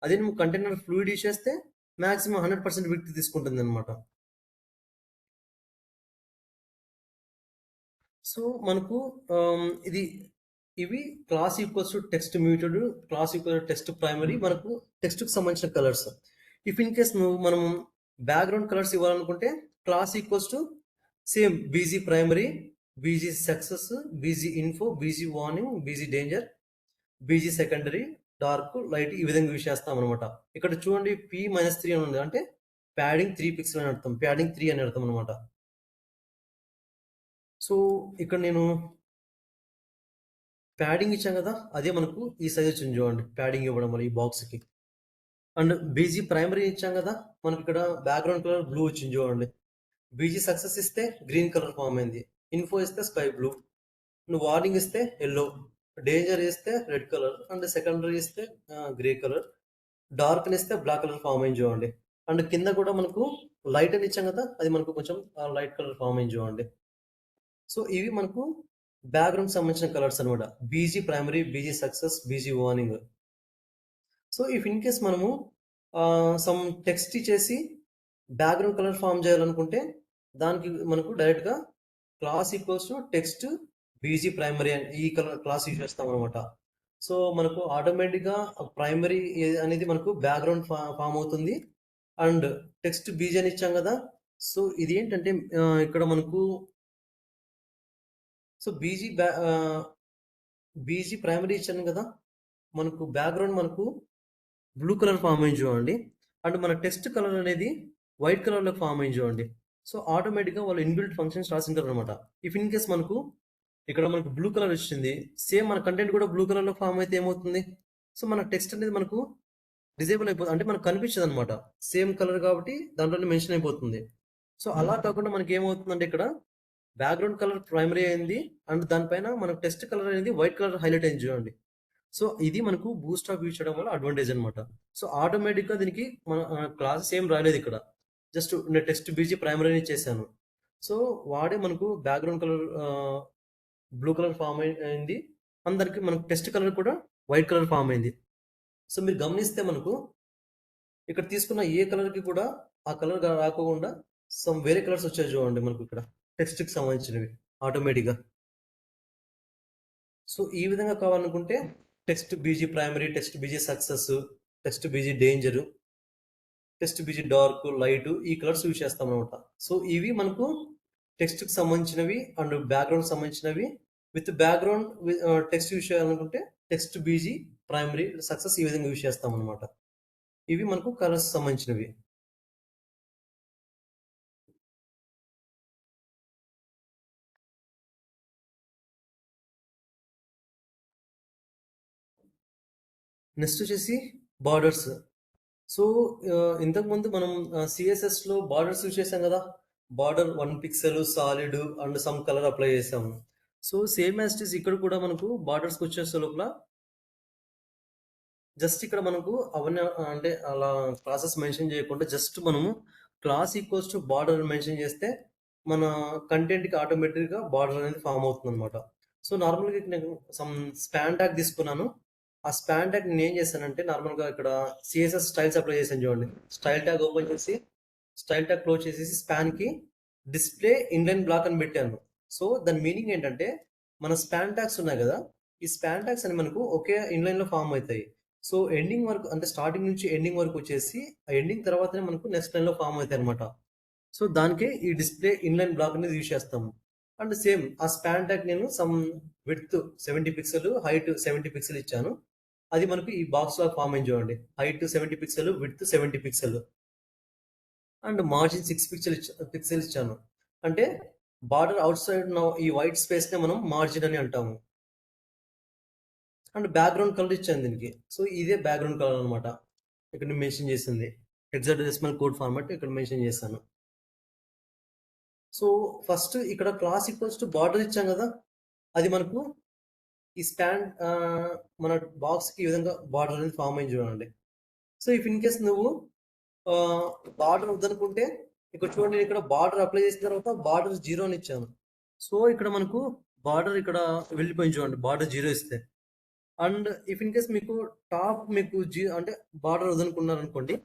అదే నువ్వు కంటైనర్ ఫ్లూయిడ్ యూజ్ చేస్తే మాక్సిమం 100% విడ్త్ తీసుకుంటుంది అనమాట. సో మనకు ఇవి class equals to text muted, class equal text primary, మనకు టెక్స్ట్కి సంబంధించిన కలర్స్. ఇఫ్ ఇన్ కేస్ మనం బ్యాక్గ్రౌండ్ కలర్స్ ఇవ్వాలనుకుంటే class equals to same BG primary, BG success, BG info, BG warning, BG danger, BG secondary, dark, light ఈ విధంగా use చేస్తాం అనమాట. ఇక్కడ చూడండి P-3 అని ఉంది, అంటే ప్యాడింగ్ 3 పిక్సెల్ అని అర్థం, ప్యాడింగ్ 3 అని అర్థం అనమాట. సో ఇక్కడ నేను ప్యాడింగ్ ఇచ్చాం కదా, అదే మనకు ఈ సైజ్ వచ్చింది చూడండి, ప్యాడింగ్ ఇవ్వడం వల్ల ఈ బాక్స్కి. అండ్ బీజీ ప్రైమరీ ఇచ్చాం కదా, మనకి ఇక్కడ బ్యాక్గ్రౌండ్ కలర్ బ్లూ వచ్చింది చూడండి. బీజీ సక్సెస్ ఇస్తే గ్రీన్ కలర్ ఫామ్ అయింది. ఇన్ఫో ఇస్తే స్కై బ్లూ. వార్నింగ్ ఇస్తే ఎల్లో. డేంజర్ ఇస్తే రెడ్ కలర్ అండ్ సెకండరీ ఇస్తే గ్రే కలర్, డార్క్ ఇస్తే బ్లాక్ కలర్ ఫామ్ అయింది చూడండి. అండ్ కింద కూడా మనకు లైట్ అని ఇచ్చాం కదా, అది మనకు కొంచెం లైట్ కలర్ ఫామ్ అయింది చూడండి. సో ఇవి మనకు బ్యాక్గ్రౌండ్ సంబంధించిన కలర్స్ అనమాట. BG primary, BG success, BG warning. So if in case మనము సమ్ టెక్స్ట్ ఇచ్చేసి బ్యాక్గ్రౌండ్ కలర్ ఫామ్ చేయాలనుకుంటే దానికి మనకు డైరెక్ట్గా class equals to text BG primary అని ఈ కలర్ క్లాస్ యూజ్ చేస్తాం అనమాట. సో మనకు ఆటోమేటిక్గా ప్రైమరీ అనేది మనకు బ్యాక్గ్రౌండ్ ఫామ్ అవుతుంది. అండ్ టెక్స్ట్ బీజీ అని ఇచ్చాం కదా. సో ఇది ఏంటంటే ఇక్కడ మనకు సో బీజీ ప్రైమరీ ఇచ్చాను కదా, మనకు బ్యాక్గ్రౌండ్ మనకు బ్లూ కలర్ ఫామ్ అయింది చూడండి. అండ్ మన టెక్స్ట్ కలర్ అనేది వైట్ కలర్లో ఫామ్ అయింది చూడండి. సో ఆటోమేటిక్గా వాళ్ళు ఇన్బిల్ట్ ఫంక్షన్స్ రాసింటారు అనమాట. ఇఫ్ ఇన్ కేస్ మనకు ఇక్కడ మనకు బ్లూ కలర్ వచ్చింది, సేమ్ మన కంటెంట్ కూడా బ్లూ కలర్లో ఫామ్ అయితే ఏమవుతుంది? సో మన టెక్స్ట్ అనేది మనకు డిజేబుల్ అయిపోతుంది, అంటే మనకు కనిపించదు అనమాట. సేమ్ కలర్ కాబట్టి దాంట్లోనే మెన్షన్ అయిపోతుంది. సో అలా కాకుండా మనకి ఏమవుతుందంటే ఇక్కడ బ్యాక్గ్రౌండ్ కలర్ ప్రైమరీ అయింది అండ్ దానిపైన మనకు టెక్స్ట్ కలర్ అనేది వైట్ కలర్ హైలైట్ అయింది చూడండి. సో ఇది మనకు బూస్ట్ ఆఫ్ యూజ్ చేయడం వల్ల అడ్వాంటేజ్ అనమాట. సో ఆటోమేటిక్గా దీనికి మన క్లాసెస్ ఏం రాలేదు ఇక్కడ, జస్ట్ నేను టెక్స్ట్ బీజీ ప్రైమరీ చేశాను. సో వాడే మనకు background colour blue colour form అయింది, అందరికి మనకు టెక్స్ట్ కలర్ కూడా వైట్ కలర్ ఫామ్ అయింది. సో మీరు గమనిస్తే మనకు ఇక్కడ తీసుకున్న ఏ కలర్కి కూడా ఆ కలర్ రాకోకుండా సమ్ వేరే కలర్స్ వచ్చాయి చూడండి మనకు ఇక్కడ టెక్స్ట్కి సంబంధించినవి ఆటోమేటిక్గా. సో ఈ విధంగా కావాలనుకుంటే text BG primary, text BG success, text BG danger, text BG dark, light, ఈ కలర్స్ యూజ్ చేస్తాం అనమాట. సో ఇవి మనకు టెక్స్ట్కి సంబంధించినవి అండ్ బ్యాక్గ్రౌండ్ సంబంధించినవి. విత్ బ్యాక్గ్రౌండ్ టెక్స్ట్ యూజ్ చేయాలనుకుంటే టెక్స్ట్ బీజీ ప్రైమరీ సక్సెస్ ఈ విధంగా యూజ్ చేస్తాం అనమాట. ఇవి మనకు కలర్స్ సంబంధించినవి. నెక్స్ట్ వచ్చేసి బార్డర్స్. సో ఇంతకుముందు మనం సిఎస్ఎస్లో బార్డర్స్ యూజ్ చేసాం కదా. Border 1 pixel solid and some colour apply చేసాము. So same as it is ఇక్కడ కూడా మనకు బార్డర్స్కి వచ్చేసే లోపల జస్ట్ ఇక్కడ మనకు అవన్నీ అంటే అలా క్లాసెస్ మెన్షన్ చేయకుండా జస్ట్ మనము class equals to border mention చేస్తే మన కంటెంట్కి ఆటోమేటిక్గా బార్డర్ అనేది ఫామ్ అవుతుంది అనమాట. సో నార్మల్గా నేను సమ్ స్పాన్ ట్యాగ్ తీసుకున్నాను. ఆ స్పాన్ ట్యాగ్ నేను ఏం చేశానంటే నార్మల్గా ఇక్కడ సిఎస్ఎస్ స్టైల్స్ అప్లై చేశాను చూడండి. స్టైల్ ట్యాగ్ ఓపెన్ చేసి స్టైల్ ట్యాగ్ క్లోజ్ చేసేసి స్పాన్కి డిస్ప్లే ఇన్లైన్ బ్లాక్ అని పెట్టాను. సో దాని మీనింగ్ ఏంటంటే మన స్పాన్ ట్యాగ్స్ ఉన్నాయి కదా, ఈ స్పాన్ ట్యాగ్స్ అని మనకు ఒకే ఇన్లైన్లో ఫామ్ అవుతాయి. సో ఎండింగ్ వరకు అంటే స్టార్టింగ్ నుంచి ఎండింగ్ వరకు వచ్చేసి ఆ ఎండింగ్ తర్వాతనే మనకు నెక్స్ట్ లైన్లో ఫామ్ అవుతాయి అనమాట. సో దానికే ఈ డిస్ప్లే ఇన్లైన్ బ్లాక్ అనేది యూజ్ చేస్తాము. అండ్ సేమ్ ఆ స్పాన్ ట్యాగ్ నేను some width 70 pixel, height 70 pixel ఇచ్చాను. అది మనకు ఈ బాక్స్ లాగా ఫామ్ అయింది చూడండి. Height 70 pixel, width 70 pixel and margin 6 pixel ఇచ్చాను. అంటే బార్డర్ అవుట్ సైడ్ ఈ వైట్ స్పేస్ నే మనం మార్జిన్ అని అంటాము. అండ్ బ్యాక్గ్రౌండ్ కలర్ ఇచ్చాను దీనికి. సో ఇదే బ్యాక్గ్రౌండ్ కలర్ అనమాట. ఇక్కడ మెన్షన్ చేసింది హెక్సాడెసిమల్ కోడ్ ఫార్మాట్ ఇక్కడ మెన్షన్ చేశాను. సో ఫస్ట్ ఇక్కడ క్లాస్ ఈక్వల్స్ టు బార్డర్ ఇచ్చాం కదా, అది మనకు ఈ స్పాన్ మన బాక్స్కి ఈ విధంగా బార్డర్ అనేది ఫామ్ అయింది చూడండి. సో ఇఫ్ ఇన్ కేస్ నువ్వు బార్డర్ వద్దనుకుంటే ఇక్కడ చూడండి, నేను ఇక్కడ బార్డర్ అప్లై చేసిన తర్వాత బార్డర్ 0 అని ఇచ్చాను. సో ఇక్కడ మనకు బార్డర్ ఇక్కడ వెళ్ళిపోయింది చూడండి, బార్డర్ 0 ఇస్తే. అండ్ ఇఫ్ ఇన్ కేస్ మీకు టాప్ మీకు అంటే బార్డర్ వద్దనుకున్నారు అనుకోండి,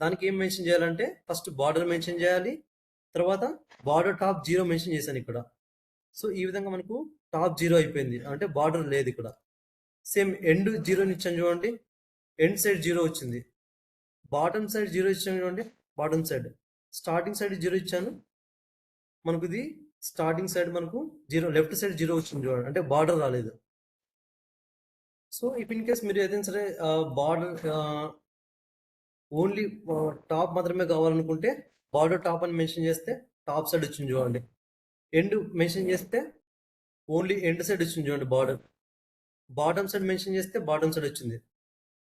దానికి ఏం మెన్షన్ చేయాలంటే ఫస్ట్ బార్డర్ మెన్షన్ చేయాలి, తర్వాత బార్డర్ టాప్ 0 మెన్షన్ చేశాను ఇక్కడ. సో ఈ విధంగా మనకు టాప్ 0 అయిపోయింది, అంటే బార్డర్ లేదు ఇక్కడ. సేమ్ ఎండ్ 0 ఇచ్చాను చూడండి, ఎండ్ సైడ్ 0 వచ్చింది. బాటమ్ సైడ్ 0 ఇచ్చాను చూడండి, బాటమ్ సైడ్. స్టార్టింగ్ సైడ్ 0 ఇచ్చాను, మనకు ఇది స్టార్టింగ్ సైడ్ మనకు 0, లెఫ్ట్ సైడ్ 0 వచ్చింది చూడండి, అంటే బార్డర్ రాలేదు. సో ఇఫ్ ఇన్ కేస్ మీరు ఏదైనా సరే బార్డర్ ఓన్లీ టాప్ మాత్రమే కావాలనుకుంటే బార్డర్ టాప్ అని మెన్షన్ చేస్తే టాప్ సైడ్ వచ్చింది చూడండి. ఎండ్ మెన్షన్ చేస్తే ఓన్లీ ఎండ్ సైడ్ వచ్చింది చూడండి బార్డర్. బాటమ్ సైడ్ మెన్షన్ చేస్తే బాటమ్ సైడ్ వచ్చింది.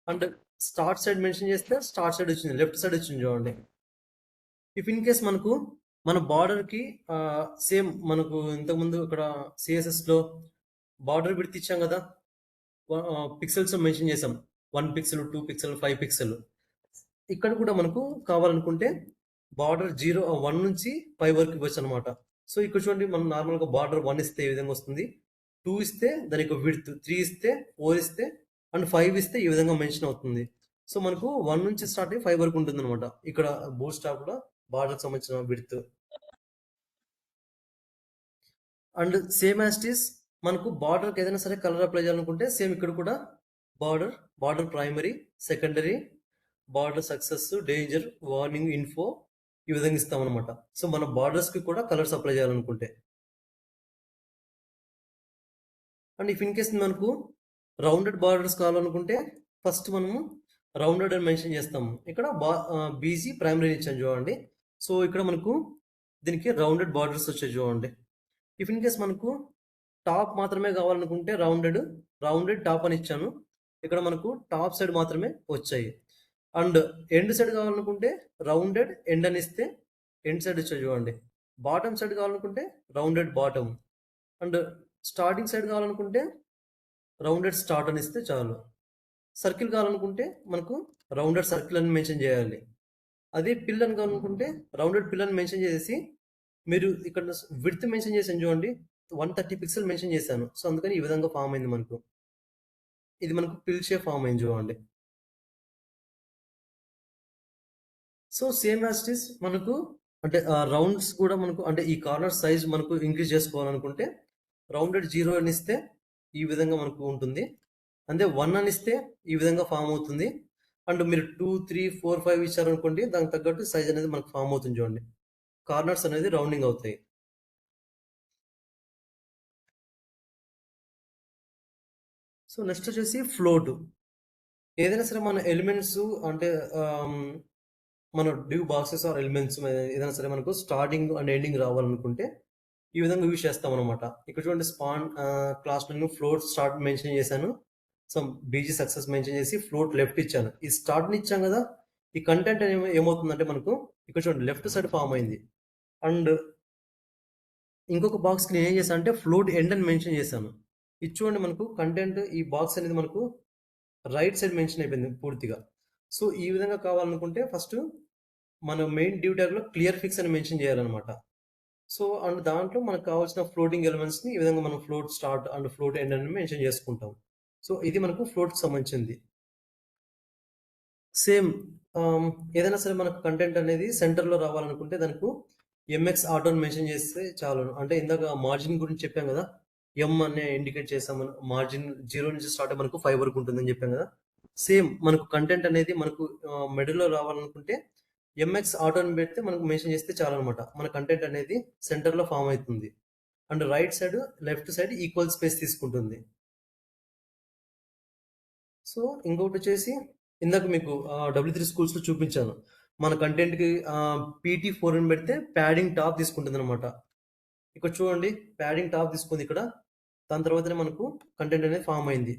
అండ్ స్టార్ట్ సైడ్ మెన్షన్ చేస్తే స్టార్ట్ సైడ్ వచ్చింది, లెఫ్ట్ సైడ్ వచ్చింది చూడండి. ఇఫ్ ఇన్ కేస్ మనకు మన బార్డర్కి సేమ్ మనకు ఇంతకుముందు ఇక్కడ సిఎస్ఎస్లో బార్డర్ విడ్త్ ఇచ్చాం కదా, పిక్సెల్స్ మెన్షన్ చేసాం. 1 పిక్సెల్, 2 పిక్సెల్, 5 పిక్సెల్. ఇక్కడ కూడా మనకు కావాలనుకుంటే బార్డర్ 1 నుంచి 5 వరకు ఇవ్వచ్చనమాట. సో, ఇక్కడ చూడండి మనం నార్మల్‌గా బార్డర్ 1 ఇస్తే ఈ విధంగా వస్తుంది. 2 ఇస్తే దాని యొక్క విడ్త్, 3 ఇస్తే, 4 ఇస్తే అండ్ 5 ఇస్తే ఈ విధంగా మెన్షన్ అవుతుంది. సో, మనకు 1 నుంచి స్టార్ట్ అయ్యి 5 వరకు ఉంటుందనమాట. ఇక్కడ బూట్ స్టాప్‌లో బార్డర్‌కి సంబంధించిన width. And same as it is మనకు బార్డర్‌కి ఏదైనా సరే కలర్ అప్లై చేయాలనుకుంటే సేమ్ ఇక్కడ కూడా border, border primary, secondary, border success, danger, warning, info ఈ విధంగా ఇస్తామన్నమాట. సో, మన బార్డర్స్‌కి కూడా కలర్స్ అప్లై చేయాలనుకుంటే. అండ్ ఇఫ్ ఇన్ కేస్ మనకు రౌండెడ్ బార్డర్స్ కావాలనుకుంటే ఫస్ట్ మనము రౌండెడ్ అని మెన్షన్ చేస్తాము. ఇక్కడ బీజీ ప్రైమరీ ఇచ్చాను చూడండి. సో, ఇక్కడ మనకు దీనికి రౌండెడ్ బార్డర్స్ వచ్చాయి చూడండి. ఇఫ్ ఇన్ కేస్ మనకు టాప్ మాత్రమే కావాలనుకుంటే రౌండెడ్ టాప్ అని ఇచ్చాను. ఇక్కడ మనకు టాప్ సైడ్ మాత్రమే వచ్చాయి. అండ్ ఎండ్ సైడ్ కావాలనుకుంటే రౌండెడ్ ఎండ్ అని ఇస్తే ఎండ్ సైడ్ వచ్చాయి చూడండి. బాటమ్ సైడ్ కావాలనుకుంటే rounded bottom. And starting side కావాలనుకుంటే రౌండెడ్ స్టార్ట్ అని ఇస్తే చాలు. సర్కిల్ కావాలనుకుంటే మనకు రౌండెడ్ సర్కిల్ అని మెన్షన్ చేయాలి. అదే పిల్ అని కావాలనుకుంటే రౌండెడ్ పిల్ అని మెన్షన్ చేసి మీరు ఇక్కడ విడ్త్ మెన్షన్ చేశాను చూడండి. 130 పిక్సెల్ మెన్షన్ చేశాను. సో, అందుకని ఈ విధంగా ఫామ్ అయింది మనకు. ఇది మనకు పిల్ షేప్ ఫామ్ అయింది చూడండి. So, same as it is మనకు అంటే రౌండ్స్ కూడా మనకు అంటే ఈ కార్నర్ సైజ్ మనకు ఇంక్రీజ్ చేసుకోవాలనుకుంటే రౌండెడ్ 0 అని ఇస్తే ఈ విధంగా మనకు ఉంటుంది. అంటే 1 అని ఇస్తే ఈ విధంగా ఫామ్ అవుతుంది. అండ్ మీరు 2, 3, 4, 5 ఇచ్చారనుకోండి దానికి తగ్గట్టు సైజ్ అనేది మనకు ఫామ్ అవుతుంది చూడండి. కార్నర్స్ అనేది రౌండింగ్ అవుతాయి. సో, నెక్స్ట్ వచ్చేసి ఫ్లోట్. ఏదైనా సరే మన ఎలిమెంట్స్ అంటే ఆహ్, మన డివ్ బాక్సెస్ ఆర్ ఎలిమెంట్స్ ఏదైనా సరే మనకు స్టార్టింగ్ అండ్ ఎండింగ్ రావాలనుకుంటే ఈ విధంగా యూజ్ చేస్తామనమాట. ఇక్కడ చూడండి క్లాస్ నేను ఫ్లోట్ స్టార్ట్ మెన్షన్ చేశాను. సమ్ బీజీ సక్సెస్ మెన్షన్ చేసి ఫ్లోట్ లెఫ్ట్ ఇచ్చాను. ఈ స్టార్ట్‌ని ఇచ్చాం కదా! ఈ కంటెంట్ ఏమవుతుందంటే మనకు ఇక్కడ చూడండి లెఫ్ట్ సైడ్ ఫార్మ్ అయింది. అండ్ ఇంకొక బాక్స్‌కి నేనేం చేశాను అంటే ఫ్లోట్ ఎండ్ అని మెన్షన్ చేశాను. ఇది చూడండి మనకు కంటెంట్ ఈ బాక్స్ అనేది మనకు రైట్ సైడ్ మెన్షన్ అయిపోయింది పూర్తిగా. సో, ఈ విధంగా కావాలనుకుంటే ఫస్ట్ మన మెయిన్ డివ్ ట్యాగ్‌లో క్లియర్ ఫిక్స్ అని మెన్షన్ చేయాలనమాట. సో, అండ్ దాంట్లో మనకు కావాల్సిన ఫ్లోటింగ్ ఎలిమెంట్స్‌ని ఈ విధంగా మనం float start and float end అని మెన్షన్ చేసుకుంటాం. సో, ఇది మనకు ఫ్లోట్‌కి సంబంధించింది. సేమ్ ఆహ్, ఏదైనా సరే మనకు కంటెంట్ అనేది సెంటర్‌లో రావాలనుకుంటే దానికి ఎంఎక్స్ ఆటో అని మెన్షన్ చేస్తే చాలు. అంటే ఇందాక మార్జిన్ గురించి చెప్పాం కదా! ఎం అని ఇండికేట్ చేసాము. మార్జిన్ 0 నుంచి స్టార్ట్ అయ్యి మనకు 5 వరకు ఉంటుందని చెప్పాం కదా! సేమ్ మనకు కంటెంట్ అనేది మనకు మిడిల్‌లో రావాలనుకుంటే ఎంఎక్స్ ఆటో అని పెడితే మనకు మెన్షన్ చేస్తే చాలనమాట. మన కంటెంట్ అనేది సెంటర్‌లో ఫార్మ్ అయితుంది. And right side, left side equal space తీసుకుంటుంది. సో, ఇంకొకటొచ్చేసి ఇందాక మీకు W3 స్కూల్స్‌లో చూపించాను. మన కంటెంట్‌కి పీటీ4 అని పెడితే ప్యాడింగ్ టాప్ తీసుకుంటుందనమాట. ఇక్కడ చూడండి ప్యాడింగ్ టాప్ తీసుకుంది ఇక్కడ. దాని తర్వాతనే మనకు కంటెంట్ అనేది ఫార్మ్ అయింది.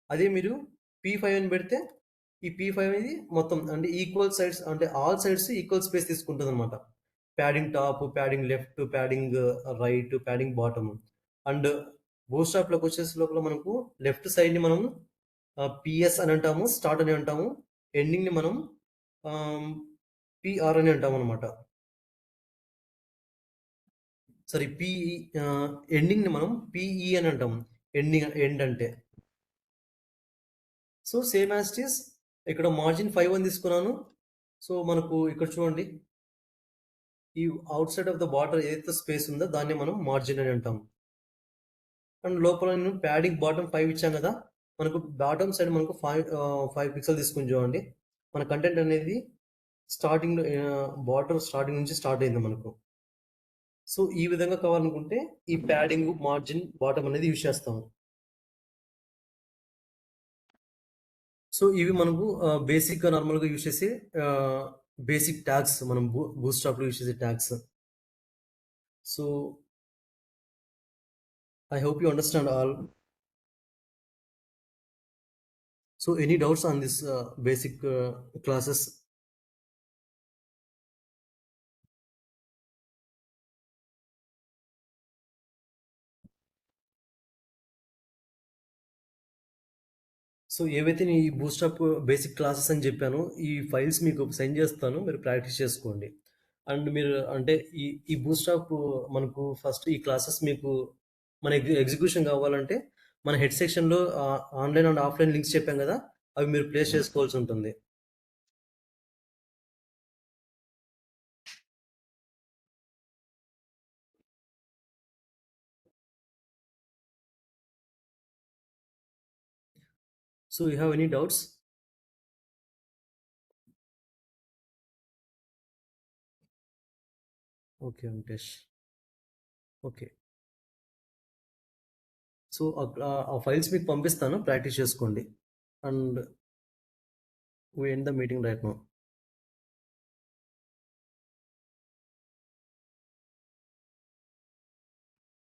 అదే మీరు పీ5 అని పెడితే ఈ పీ5 అనేది మొత్తం అంటే ఈక్వల్ సైడ్స్ అంటే ఆల్ సైడ్స్ ఈక్వల్ స్పేస్ తీసుకుంటుందనమాట. Padding top, padding left, padding right, padding bottom. And బూట్‌స్ట్రాప్‌లోకి వచ్చేసే లోపల మనకు లెఫ్ట్ సైడ్‌ని మనం పీఎస్ అని అంటాము. స్టార్ట్ అని అంటాము. ఎండింగ్‌ని మనం ఆహ్, పీఆర్ అని అంటామనమాట. సారీ ఎండింగ్‌ని మనం పీఈ అని అంటాం. ఎండ్ అంటే. So, same as it is ఇక్కడ మార్జిన్ 5 అని తీసుకున్నాను. సో, మనకు ఇక్కడ చూడండి ఈ out side of the border ఏదైతే స్పేస్ ఉందో దాన్ని మనం మార్జిన్ అని అంటాం. అండ్ లోపల నేను ప్యాడింగ్ బాటమ్ 5 ఇచ్చాం కదా! మనకు బాటమ్ సైడ్ మనకు 5 పిక్సెల్ తీసుకొని చూడండి. మన కంటెంట్ అనేది బార్డర్ స్టార్టింగ్ నుంచి స్టార్ట్ అయింది మనకు. సో, ఈ విధంగా కావాలనుకుంటే ఈ ప్యాడింగ్, మార్జిన్, బాటమ్ అనేది యూజ్ చేస్తాము. సో, ఇవి మనకు బేసిక్‌గా నార్మల్‌గా యూజ్ చేసే ఆహ్, బేసిక్ ట్యాగ్స్ మనం బూట్‌స్ట్రాప్‌లో యూజ్ చేసే tags. So, I hope you understand all. So, any doubts on this basic classes? So ఏవైతే నేను ఈ బూస్టప్ బేసిక్ క్లాసెస్ అని చెప్పానో, ఈ ఫైల్స్ మీకు సెండ్ చేస్తాను. మీరు ప్రాక్టీస్ చేసుకోండి. అండ్ మీరు అంటే ఈ ఈ బూస్టప్ మనకు ఫస్ట్ ఈ క్లాసెస్ మీకు మన ఎగ్జిక్యూషన్ కావాలంటే మన హెడ్ సెక్షన్‌లో ఆన్‌లైన్ అండ్ ఆఫ్‌లైన్ లింక్స్ చెప్పాం కదా! అవి మీరు ప్లేస్ చేసుకోవాల్సి ఉంటుంది. So you have any doubts? Okay Venkatesh. Okay. So ఆ ఫైల్స్ మీకు పంపిస్తాను. ప్రాక్టీస్ చేసుకోండి. And we end the meeting right now.